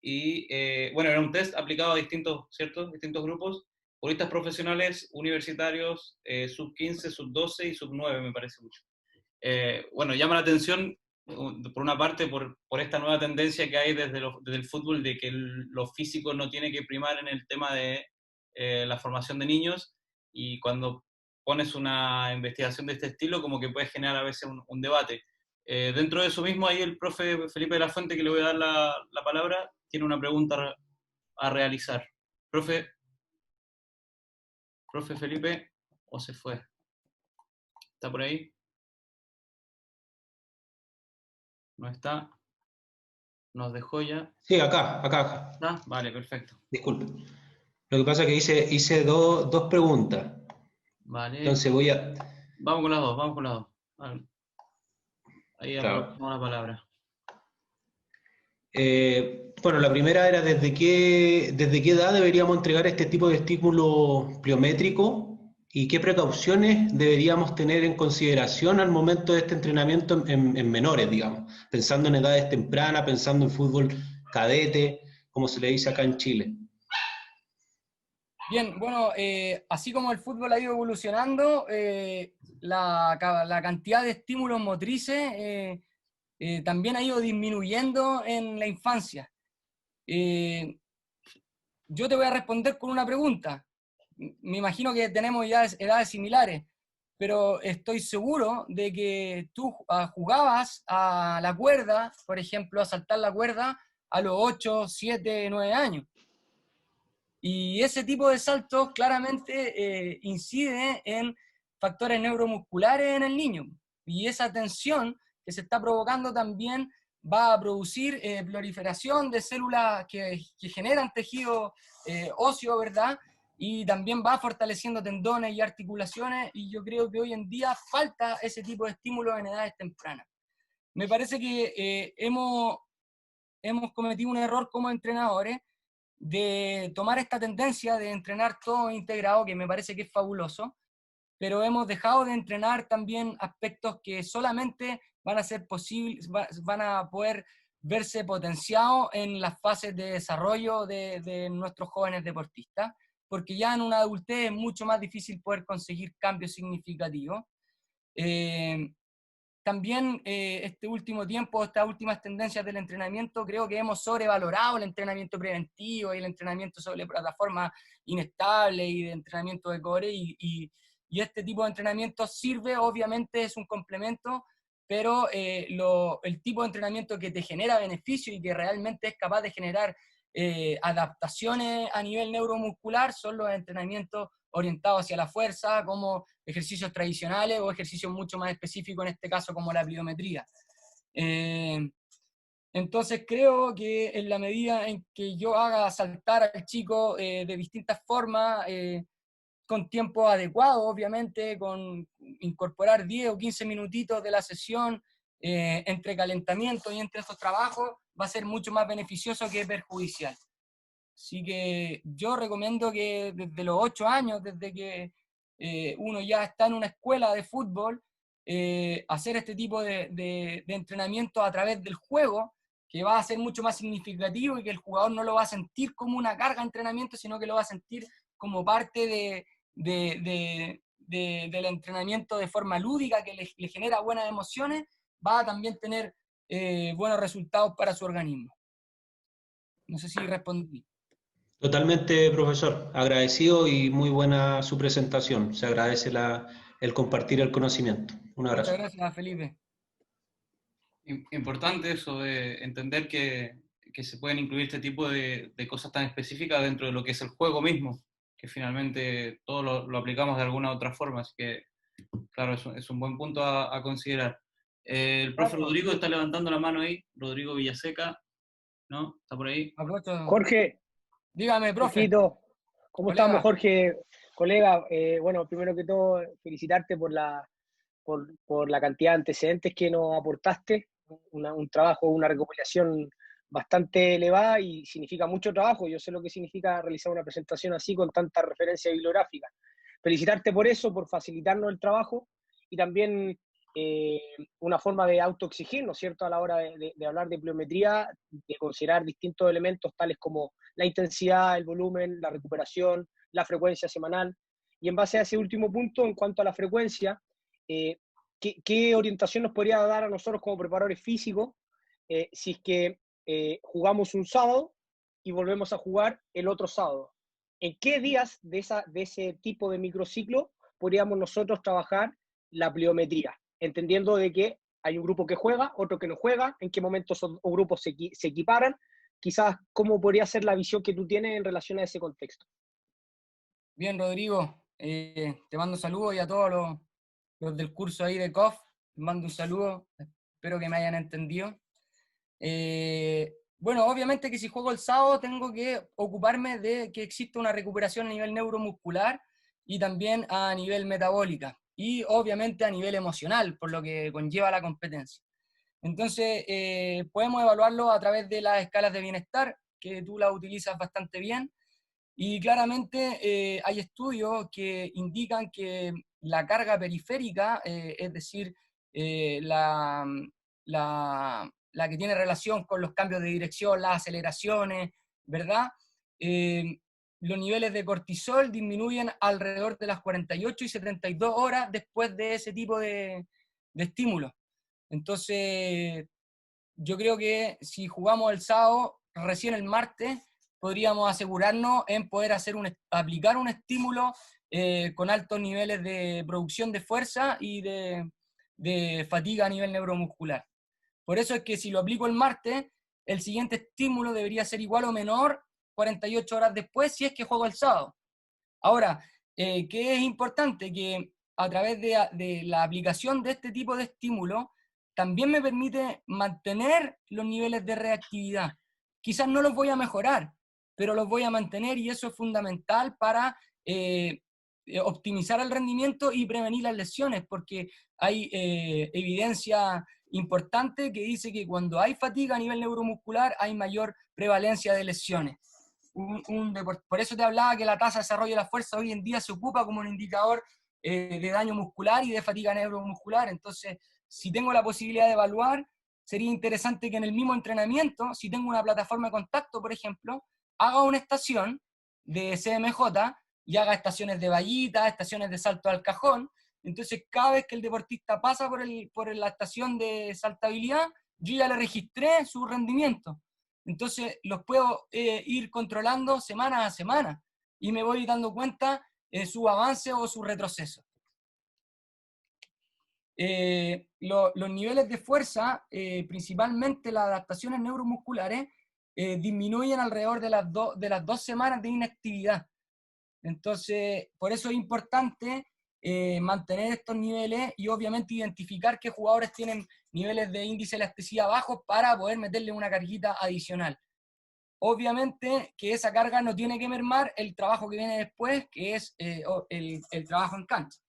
y bueno, era un test aplicado a distintos, ¿cierto? Distintos grupos, futbolistas profesionales, universitarios, sub-15, sub-12 y sub-9, me parece mucho. Bueno, llama la atención, por una parte, por esta nueva tendencia que hay desde el fútbol, de que lo físico no tiene que primar en el tema de la formación de niños, y cuando pones una investigación de este estilo, como que puede generar a veces un debate. Dentro de eso mismo, ahí el profe Felipe de la Fuente, que le voy a dar la palabra, tiene una pregunta a realizar. Profe Felipe, ¿o se fue? ¿Está por ahí? ¿No está? ¿Nos dejó ya? Sí, acá. ¿Está? Vale, perfecto. Disculpe. Lo que pasa es que hice dos preguntas. Vale. Entonces Vamos con las dos. Vale. Ahí Claro. aprovechamos la palabra. Bueno, la primera era ¿desde qué edad deberíamos entregar este tipo de estímulo pliométrico y qué precauciones deberíamos tener en consideración al momento de este entrenamiento en menores, digamos, pensando en edades tempranas, pensando en fútbol cadete, como se le dice acá en Chile? Bien, bueno, así como el fútbol ha ido evolucionando, la cantidad de estímulos motrices también ha ido disminuyendo en la infancia. Yo te voy a responder con una pregunta. Me imagino que tenemos ya edades similares, pero estoy seguro de que tú jugabas a la cuerda, por ejemplo, a saltar la cuerda a los 8, 7, 9 años. Y ese tipo de saltos claramente incide en factores neuromusculares en el niño. Y esa tensión que se está provocando también va a producir proliferación de células que generan tejido óseo, ¿verdad? Y también va fortaleciendo tendones y articulaciones, y yo creo que hoy en día falta ese tipo de estímulos en edades tempranas. Me parece que hemos cometido un error como entrenadores de tomar esta tendencia de entrenar todo integrado, que me parece que es fabuloso, pero hemos dejado de entrenar también aspectos que solamente van a ser posibles, van a poder verse potenciados en las fases de desarrollo de nuestros jóvenes deportistas, porque ya en una adultez es mucho más difícil poder conseguir cambios significativos. También este último tiempo, estas últimas tendencias del entrenamiento, creo que hemos sobrevalorado el entrenamiento preventivo y el entrenamiento sobre plataformas inestables y de entrenamiento de core, y este tipo de entrenamiento sirve, obviamente es un complemento, pero el tipo de entrenamiento que te genera beneficio y que realmente es capaz de generar adaptaciones a nivel neuromuscular son los entrenamientos orientados hacia la fuerza, como ejercicios tradicionales o ejercicios mucho más específicos, en este caso como la pliometría. Entonces creo que en la medida en que yo haga saltar al chico de distintas formas, con tiempo adecuado, obviamente, con incorporar 10 o 15 minutitos de la sesión entre calentamiento y entre estos trabajos, va a ser mucho más beneficioso que perjudicial. Así que yo recomiendo que desde los 8 años, desde que uno ya está en una escuela de fútbol, hacer este tipo de entrenamiento a través del juego, que va a ser mucho más significativo y que el jugador no lo va a sentir como una carga de entrenamiento, sino que lo va a sentir como parte del entrenamiento de forma lúdica, que le genera buenas emociones, va a también tener buenos resultados para su organismo. No sé si respondí. Totalmente, profesor. Agradecido y muy buena su presentación. Se agradece el compartir el conocimiento. Un abrazo. Muchas gracias, Felipe. Importante eso de entender que se pueden incluir este tipo de cosas tan específicas dentro de lo que es el juego mismo, que finalmente todo lo aplicamos de alguna u otra forma, así que, claro, es un buen punto a considerar. El profe Rodrigo está levantando la mano ahí, Rodrigo Villaseca, ¿no? ¿Está por ahí? Jorge. Dígame, profe. ¿Cómo estamos, Jorge? Colega, bueno, primero que todo, felicitarte por la cantidad de antecedentes que nos aportaste, un trabajo, una recopilación bastante elevada y significa mucho trabajo. Yo sé lo que significa realizar una presentación así con tanta referencia bibliográfica. Felicitarte por eso, por facilitarnos el trabajo y también una forma de autoexigir, ¿no es cierto?, a la hora de hablar de pliometría, de considerar distintos elementos tales como la intensidad, el volumen, la recuperación, la frecuencia semanal. Y en base a ese último punto, en cuanto a la frecuencia, ¿qué orientación nos podría dar a nosotros como preparadores físicos si es que jugamos un sábado y volvemos a jugar el otro sábado? ¿En qué días de ese tipo de microciclo podríamos nosotros trabajar la pliometría? Entendiendo de que hay un grupo que juega, otro que no juega, en qué momentos o grupos se equiparan, quizás cómo podría ser la visión que tú tienes en relación a ese contexto. Bien, Rodrigo, te mando saludos y a todos los del curso ahí de COF, les mando un saludo, espero que me hayan entendido. Bueno, obviamente que si juego el sábado tengo que ocuparme de que exista una recuperación a nivel neuromuscular y también a nivel metabólica y obviamente a nivel emocional, por lo que conlleva la competencia. Entonces, podemos evaluarlo a través de las escalas de bienestar, que tú las utilizas bastante bien, y claramente hay estudios que indican que la carga periférica, es decir, la que tiene relación con los cambios de dirección, las aceleraciones, ¿verdad? Los niveles de cortisol disminuyen alrededor de las 48 y 72 horas después de ese tipo de estímulos. Entonces, yo creo que si jugamos el sábado, recién el martes, podríamos asegurarnos en poder aplicar un estímulo con altos niveles de producción de fuerza y de fatiga a nivel neuromuscular. Por eso es que si lo aplico el martes, el siguiente estímulo debería ser igual o menor 48 horas después si es que juego el sábado. Ahora, ¿qué es importante? Que a través de la aplicación de este tipo de estímulo, también me permite mantener los niveles de reactividad. Quizás no los voy a mejorar, pero los voy a mantener y eso es fundamental para optimizar el rendimiento y prevenir las lesiones, porque hay evidencia importante que dice que cuando hay fatiga a nivel neuromuscular hay mayor prevalencia de lesiones. Por eso te hablaba que la tasa de desarrollo de la fuerza hoy en día se ocupa como un indicador de daño muscular y de fatiga neuromuscular. Entonces, si tengo la posibilidad de evaluar, sería interesante que en el mismo entrenamiento, si tengo una plataforma de contacto, por ejemplo, haga una estación de CMJ y haga estaciones de vallita, estaciones de salto al cajón. Entonces, cada vez que el deportista pasa por la estación de saltabilidad, yo ya le registré su rendimiento. Entonces, los puedo ir controlando semana a semana y me voy dando cuenta de su avance o su retroceso. Los niveles de fuerza, principalmente las adaptaciones neuromusculares, disminuyen alrededor de las 2 semanas de inactividad. Entonces, por eso es importante mantener estos niveles y obviamente identificar qué jugadores tienen niveles de índice de elasticidad bajos para poder meterle una carguita adicional. Obviamente que esa carga no tiene que mermar el trabajo que viene después, que es el trabajo en cancha.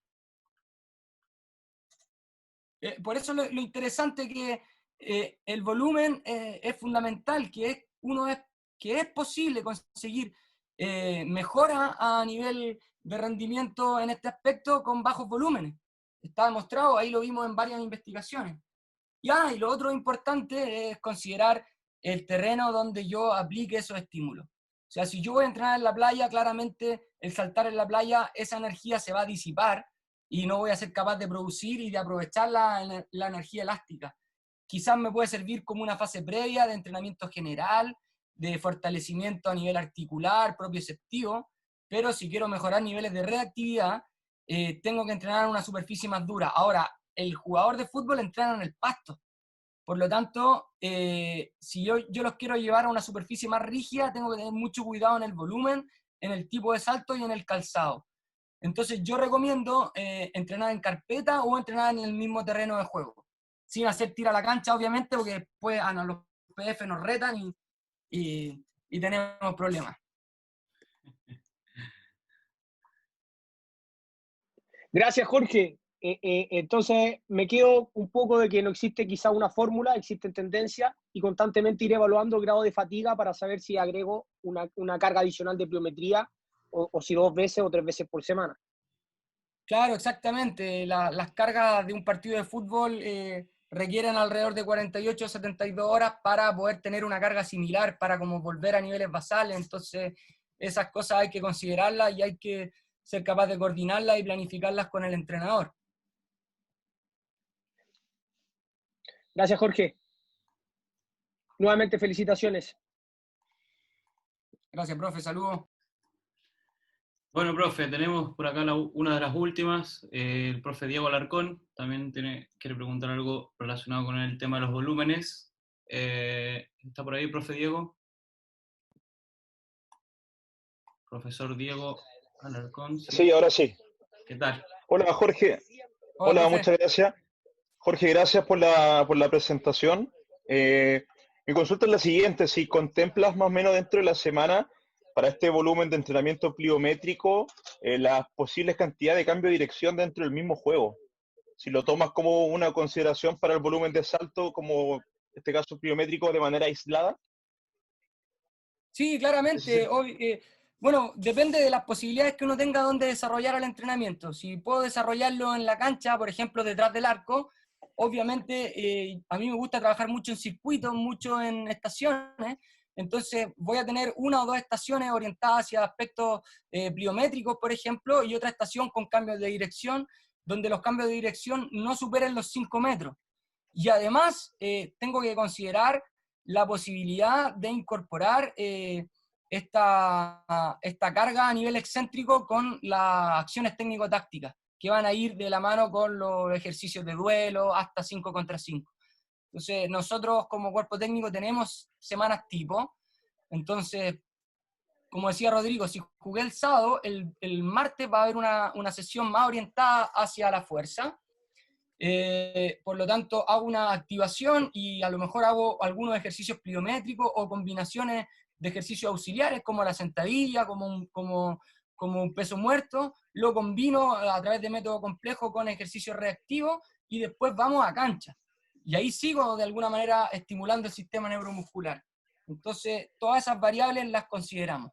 Por eso lo interesante que el volumen es fundamental, que es posible conseguir mejora a nivel de rendimiento en este aspecto con bajos volúmenes. Está demostrado, ahí lo vimos en varias investigaciones. Y lo otro importante es considerar el terreno donde yo aplique esos estímulos. O sea, si yo voy a entrenar en la playa, claramente el saltar en la playa, esa energía se va a disipar y no voy a ser capaz de producir y de aprovechar la energía elástica. Quizás me puede servir como una fase previa de entrenamiento general, de fortalecimiento a nivel articular, propioceptivo, pero si quiero mejorar niveles de reactividad, tengo que entrenar en una superficie más dura. Ahora, el jugador de fútbol entrena en el pasto. Por lo tanto, si yo los quiero llevar a una superficie más rígida, tengo que tener mucho cuidado en el volumen, en el tipo de salto y en el calzado. Entonces yo recomiendo entrenar en carpeta o entrenar en el mismo terreno de juego, sin hacer tiro a la cancha, obviamente, porque después los PF nos retan y tenemos problemas. Gracias, Jorge. Entonces me quedo un poco de que no existe quizá una fórmula, existen tendencias y constantemente iré evaluando el grado de fatiga para saber si agrego una carga adicional de pliometría o si 2 veces o 3 veces por semana. Claro, exactamente. Las cargas de un partido de fútbol requieren alrededor de 48 o 72 horas para poder tener una carga similar, para como volver a niveles basales. Entonces, esas cosas hay que considerarlas y hay que ser capaz de coordinarlas y planificarlas con el entrenador. Gracias, Jorge. Nuevamente, felicitaciones. Gracias, profe. Saludos. Bueno, profe, tenemos por acá una de las últimas. El profe Diego Alarcón también quiere preguntar algo relacionado con el tema de los volúmenes. ¿Está por ahí, profe Diego? Profesor Diego Alarcón. Sí, ahora sí. ¿Qué tal? Hola, Jorge. Hola, Hola, profe. muchas gracias. Jorge, gracias por la presentación. Mi consulta es la siguiente: si contemplas más o menos dentro de la semana, para este volumen de entrenamiento pliométrico, las posibles cantidades de cambio de dirección dentro del mismo juego. Si lo tomas como una consideración para el volumen de salto, como en este caso pliométrico, de manera aislada. Sí, claramente. Bueno, depende de las posibilidades que uno tenga donde desarrollar el entrenamiento. Si puedo desarrollarlo en la cancha, por ejemplo, detrás del arco, obviamente a mí me gusta trabajar mucho en circuitos, mucho en estaciones. Entonces voy a tener una o dos estaciones orientadas hacia aspectos pliométricos, por ejemplo, y otra estación con cambios de dirección, donde los cambios de dirección no superen los 5 metros. Y además tengo que considerar la posibilidad de incorporar esta carga a nivel excéntrico con las acciones técnico-tácticas, que van a ir de la mano con los ejercicios de duelo hasta 5 contra 5. Entonces, nosotros como cuerpo técnico tenemos semanas tipo. Entonces, como decía Rodrigo, si jugué el sábado, el martes va a haber una sesión más orientada hacia la fuerza. Por lo tanto, hago una activación y a lo mejor hago algunos ejercicios pliométricos o combinaciones de ejercicios auxiliares como la sentadilla, como un peso muerto, lo combino a través de método complejo con ejercicios reactivos y después vamos a cancha. Y ahí sigo de alguna manera estimulando el sistema neuromuscular. Entonces, todas esas variables las consideramos.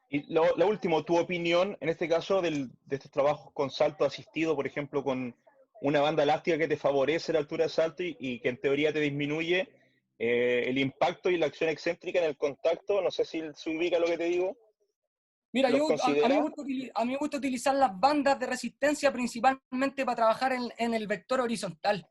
Y lo último, tu opinión, en este caso, de estos trabajos con salto asistido, por ejemplo, con una banda elástica que te favorece la altura de salto y que en teoría te disminuye el impacto y la acción excéntrica en el contacto. No sé si se ubica lo que te digo. Mira, ¿Los a mí consideras? me gusta utilizar las bandas de resistencia principalmente para trabajar en el vector horizontal.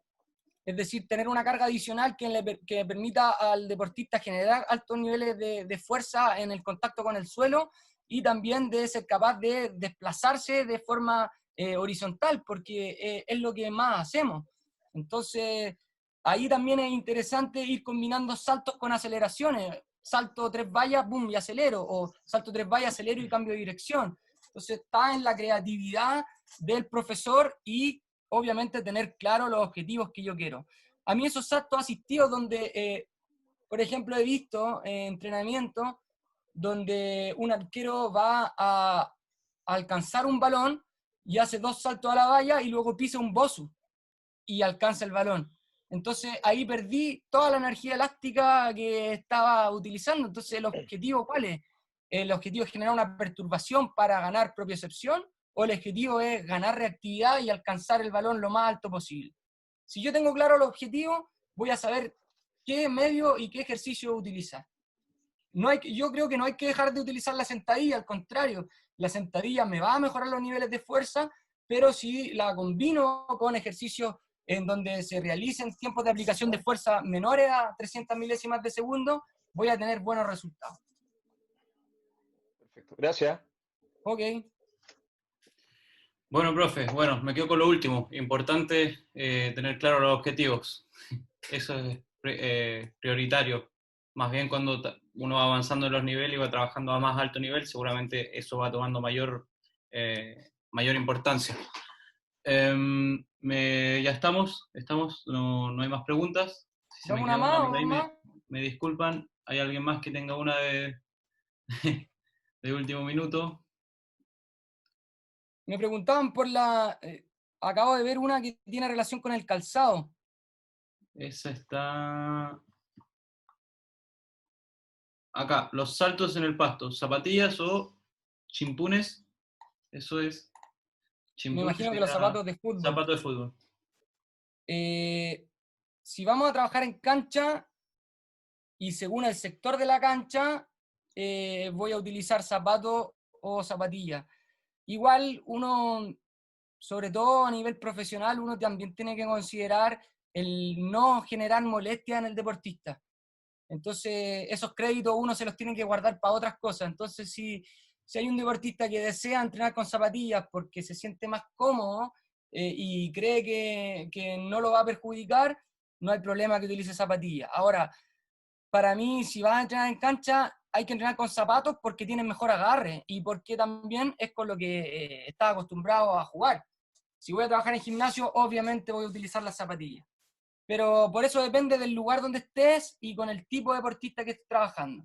Es decir, tener una carga adicional que permita al deportista generar altos niveles de fuerza en el contacto con el suelo y también de ser capaz de desplazarse de forma horizontal, porque es lo que más hacemos. Entonces, ahí también es interesante ir combinando saltos con aceleraciones. Salto 3 vallas, boom, y acelero, o salto 3 vallas, acelero y cambio de dirección. Entonces, está en la creatividad del profesor y obviamente tener claro los objetivos que yo quiero. A mí esos saltos asistidos donde, por ejemplo, he visto entrenamientos donde un arquero va a alcanzar un balón y hace 2 saltos a la valla y luego pisa un bosu y alcanza el balón. Entonces ahí perdí toda la energía elástica que estaba utilizando. Entonces el objetivo, ¿cuál es? ¿El objetivo es generar una perturbación para ganar propiocepción o el objetivo es ganar reactividad y alcanzar el balón lo más alto posible? Si yo tengo claro el objetivo, voy a saber qué medio y qué ejercicio utilizar. Yo creo que no hay que dejar de utilizar la sentadilla, al contrario, la sentadilla me va a mejorar los niveles de fuerza, pero si la combino con ejercicios en donde se realicen tiempos de aplicación de fuerza menores a 300 milésimas de segundo, voy a tener buenos resultados. Perfecto, gracias. Ok. Bueno, profe, me quedo con lo último. Importante tener claros los objetivos. Eso es prioritario. Más bien cuando uno va avanzando en los niveles y va trabajando a más alto nivel, seguramente eso va tomando mayor importancia. Ya estamos, no hay más preguntas. Si se me ¿Damos una queda una más por o ahí, dos más? me disculpan. ¿Hay alguien más que tenga una de último minuto? Me preguntaban por acabo de ver una que tiene relación con el calzado. Esa está acá, los saltos en el pasto, zapatillas o chimpunes, eso es Me Chimbú imagino que los sería zapatos de fútbol. zapato de fútbol. Si vamos a trabajar en cancha y según el sector de la cancha, voy a utilizar zapato o zapatilla. Igual uno, sobre todo a nivel profesional, uno también tiene que considerar el no generar molestia en el deportista. Entonces, esos créditos uno se los tiene que guardar para otras cosas. Entonces, si hay un deportista que desea entrenar con zapatillas porque se siente más cómodo y cree que no lo va a perjudicar, no hay problema que utilice zapatillas. Ahora, para mí, si vas a entrenar en cancha, hay que entrenar con zapatos porque tienen mejor agarre y porque también es con lo que estás acostumbrado a jugar. Si voy a trabajar en gimnasio, obviamente voy a utilizar las zapatillas. Pero por eso depende del lugar donde estés y con el tipo de deportista que estés trabajando.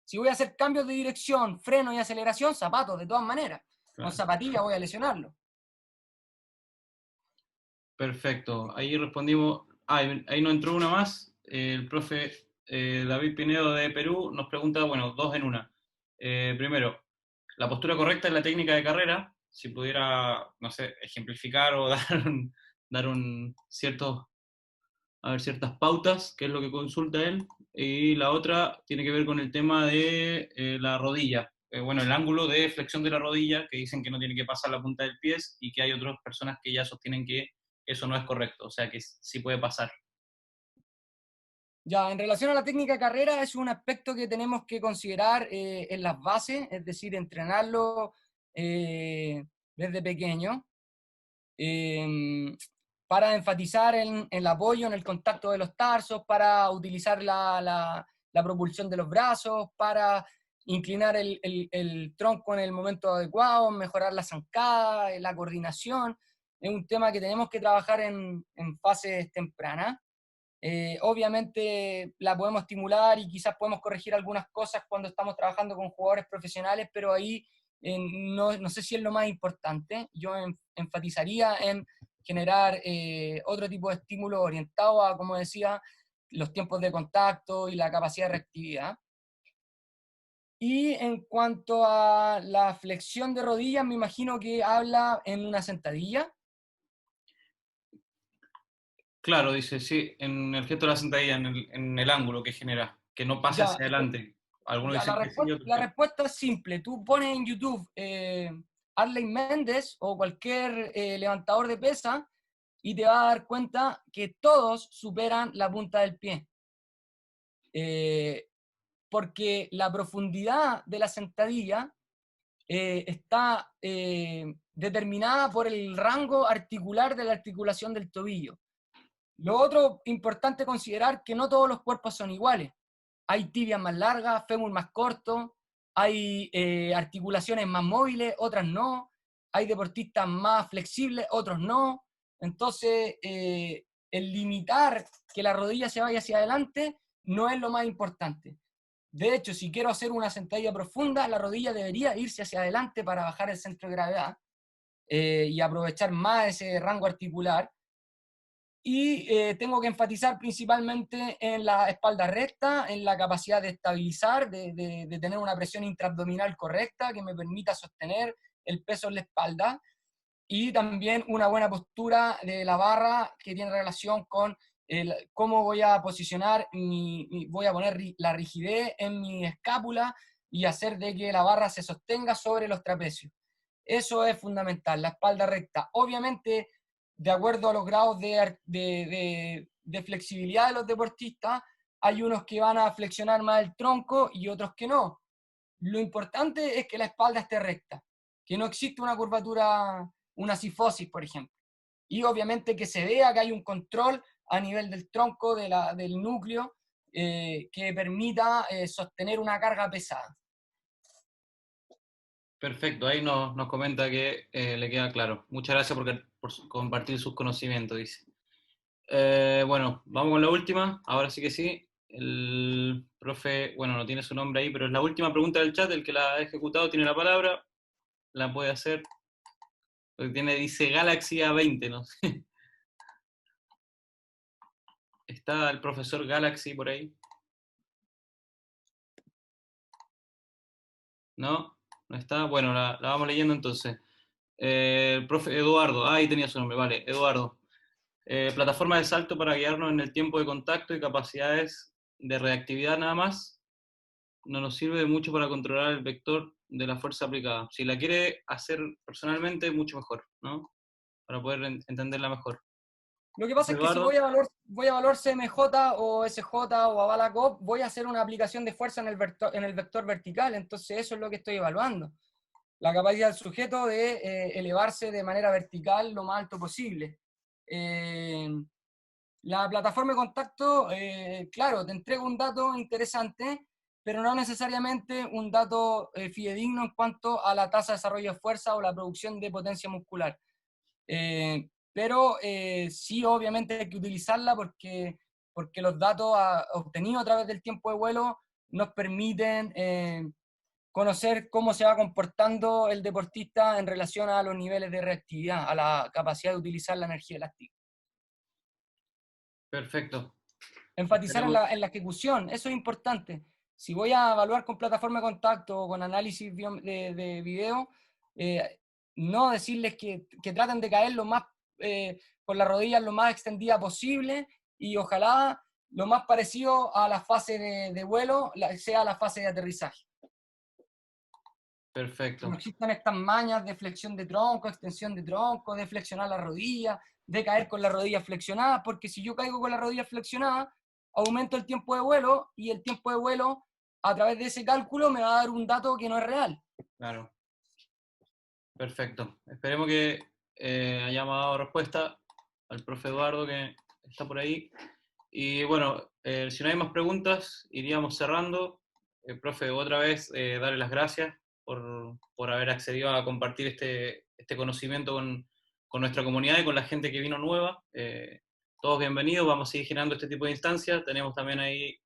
Si voy a hacer cambios de dirección, freno y aceleración, zapatos, de todas maneras. Con zapatillas voy a lesionarlo. Perfecto, ahí respondimos. Ahí nos entró una más. El profe David Pinedo de Perú nos pregunta, bueno, dos en una. Primero, la postura correcta en la técnica de carrera, si pudiera, no sé, ejemplificar o dar ciertas pautas, que es lo que consulta él. Y la otra tiene que ver con el tema de la rodilla. Bueno, el ángulo de flexión de la rodilla, que dicen que no tiene que pasar la punta del pie y que hay otras personas que ya sostienen que eso no es correcto, o sea que sí puede pasar. Ya, en relación a la técnica de carrera, es un aspecto que tenemos que considerar en las bases, es decir, entrenarlo desde pequeño, para enfatizar en el apoyo, en el contacto de los tarsos, para utilizar la propulsión de los brazos, para inclinar el tronco en el momento adecuado, mejorar la zancada, la coordinación. Es un tema que tenemos que trabajar en fases tempranas. Obviamente la podemos estimular y quizás podemos corregir algunas cosas cuando estamos trabajando con jugadores profesionales, pero ahí no sé si es lo más importante. Yo enfatizaría en generar otro tipo de estímulo orientado a, como decía, los tiempos de contacto y la capacidad de reactividad. Y en cuanto a la flexión de rodillas, me imagino que habla en una sentadilla. Claro, dice, sí, en el gesto de la sentadilla, en el ángulo que genera, que no pase Ya, hacia adelante. Algunos Ya, dicen que sí, otros la que no. respuesta es simple. Tú pones en YouTube Arley Méndez o cualquier levantador de pesa y te vas a dar cuenta que todos superan la punta del pie. Porque la profundidad de la sentadilla está determinada por el rango articular de la articulación del tobillo. Lo otro importante considerar que no todos los cuerpos son iguales. Hay tibias más largas, fémur más corto, hay articulaciones más móviles, otras no, hay deportistas más flexibles, otros no. Entonces, el limitar que la rodilla se vaya hacia adelante no es lo más importante. De hecho, si quiero hacer una sentadilla profunda, la rodilla debería irse hacia adelante para bajar el centro de gravedad y aprovechar más ese rango articular. Y tengo que enfatizar principalmente en la espalda recta, en la capacidad de estabilizar, de tener una presión intraabdominal correcta que me permita sostener el peso en la espalda, y también una buena postura de la barra que tiene relación con cómo voy a posicionar, voy a poner la rigidez en mi escápula y hacer de que la barra se sostenga sobre los trapecios. Eso es fundamental, la espalda recta. Obviamente, de acuerdo a los grados de flexibilidad de los deportistas, hay unos que van a flexionar más el tronco y otros que no. Lo importante es que la espalda esté recta, que no existe una curvatura, una cifosis, por ejemplo. Y obviamente que se vea que hay un control a nivel del tronco, del núcleo, que permita sostener una carga pesada. Perfecto, ahí nos comenta que le queda claro. Muchas gracias por compartir sus conocimientos, dice. Bueno, vamos con la última. Ahora sí que sí. El profe, bueno, no tiene su nombre ahí, pero es la última pregunta del chat. El que la ha ejecutado tiene la palabra. La puede hacer. Porque dice Galaxy A20, no sé. ¿Está el profesor Galaxy por ahí? ¿No? ¿No está? Bueno, la vamos leyendo entonces. El profe Eduardo, ahí tenía su nombre, vale, Eduardo. Plataforma de salto para guiarnos en el tiempo de contacto y capacidades de reactividad nada más. No nos sirve de mucho para controlar el vector de la fuerza aplicada. Si la quiere hacer personalmente, mucho mejor, ¿no? Para poder entenderla mejor. Lo que pasa es que si voy a evaluar CMJ o SJ o Avalacop, voy a hacer una aplicación de fuerza en el vector vertical, entonces eso es lo que estoy evaluando. La capacidad del sujeto de elevarse de manera vertical lo más alto posible. La plataforma de contacto, claro, te entrega un dato interesante, pero no necesariamente un dato fidedigno en cuanto a la tasa de desarrollo de fuerza o la producción de potencia muscular. Pero sí, obviamente hay que utilizarla porque los datos obtenidos a través del tiempo de vuelo nos permiten conocer cómo se va comportando el deportista en relación a los niveles de reactividad, a la capacidad de utilizar la energía elástica. Perfecto. Enfatizar en la ejecución, eso es importante. Si voy a evaluar con plataforma de contacto o con análisis de video, no decirles que traten de caer con las rodillas lo más extendida posible y ojalá lo más parecido a la fase de vuelo sea la fase de aterrizaje. Perfecto. No existan estas mañas de flexión de tronco, extensión de tronco, de flexionar la rodilla, de caer con la rodilla flexionada, porque si yo caigo con la rodilla flexionada, aumento el tiempo de vuelo y el tiempo de vuelo a través de ese cálculo me va a dar un dato que no es real. Claro. Perfecto. Esperemos que hayamos dado respuesta al profe Eduardo que está por ahí. Y bueno, si no hay más preguntas, iríamos cerrando. Profe, otra vez darle las gracias por haber accedido a compartir este conocimiento con nuestra comunidad y con la gente que vino nueva. Todos bienvenidos, vamos a seguir generando este tipo de instancias. Tenemos también ahí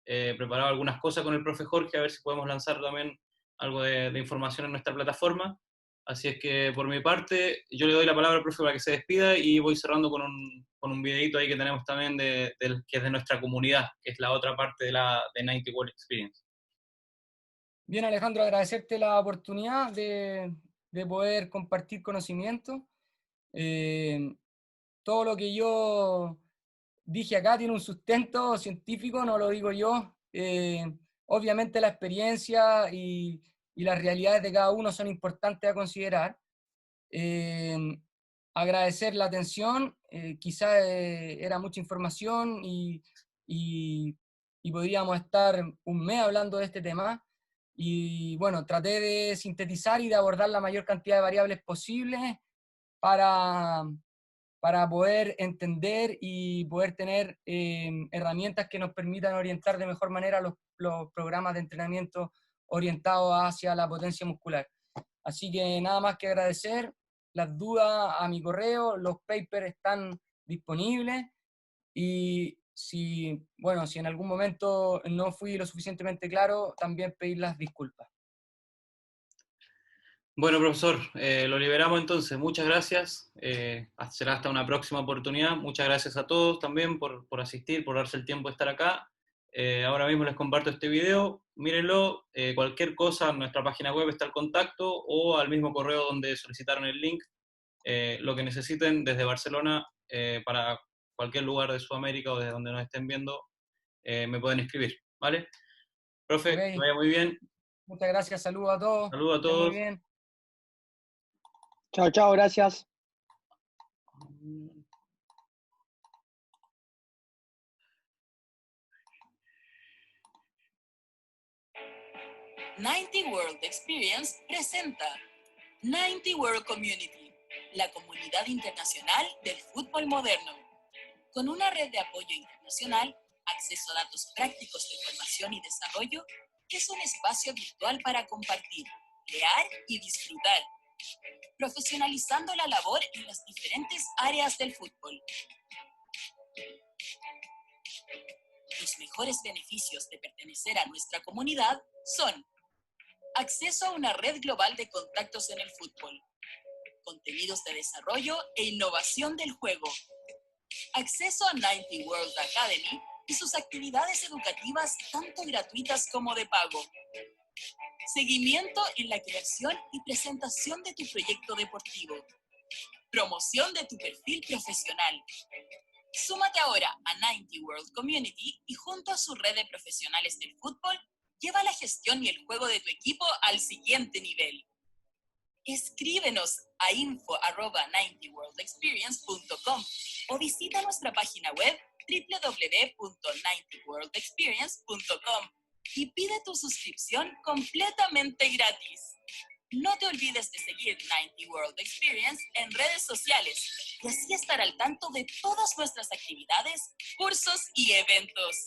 preparado algunas cosas con el profe Jorge, a ver si podemos lanzar también algo de información en nuestra plataforma. Así es que por mi parte, yo le doy la palabra al profe para que se despida y voy cerrando con un videito ahí que tenemos también que es de nuestra comunidad, que es la otra parte de 90 World Experience. Bien, Alejandro, agradecerte la oportunidad de poder compartir conocimiento. Todo lo que yo dije acá tiene un sustento científico, no lo digo yo. Obviamente la experiencia y las realidades de cada uno son importantes a considerar. Agradecer la atención, quizá era mucha información y podríamos estar un mes hablando de este tema. Y bueno, traté de sintetizar y de abordar la mayor cantidad de variables posibles para poder entender y poder tener herramientas que nos permitan orientar de mejor manera los programas de entrenamiento orientados hacia la potencia muscular. Así que nada más que agradecer. Las dudas a mi correo, los papers están disponibles y si en algún momento no fui lo suficientemente claro, también pedir las disculpas. Bueno, profesor, lo liberamos entonces. Muchas gracias. Será hasta una próxima oportunidad. Muchas gracias a todos también por asistir, por darse el tiempo de estar acá. Ahora mismo les comparto este video. Mírenlo. Cualquier cosa en nuestra página web está el contacto o al mismo correo donde solicitaron el link. Lo que necesiten desde Barcelona para cualquier lugar de Sudamérica o desde donde nos estén viendo, me pueden escribir. ¿Vale? Profe, Okay. que vaya muy bien. Muchas gracias. Saludos a todos. Saludos a todos. Muy bien. Chao, chao, gracias. Ninety World Experience presenta 90 World Community, la comunidad internacional del fútbol moderno. Con una red de apoyo internacional, acceso a datos prácticos de formación y desarrollo, es un espacio virtual para compartir, crear y disfrutar, profesionalizando la labor en las diferentes áreas del fútbol. Los mejores beneficios de pertenecer a nuestra comunidad son: acceso a una red global de contactos en el fútbol, contenidos de desarrollo e innovación del juego, acceso a 90 World Academy y sus actividades educativas tanto gratuitas como de pago, seguimiento en la creación y presentación de tu proyecto deportivo, promoción de tu perfil profesional. Súmate ahora a 90 World Community y junto a su red de profesionales del fútbol, lleva la gestión y el juego de tu equipo al siguiente nivel. Escríbenos a info@90worldexperience.com o visita nuestra página web www.90worldexperience.com y pide tu suscripción completamente gratis. No te olvides de seguir 90 World Experience en redes sociales y así estar al tanto de todas nuestras actividades, cursos y eventos.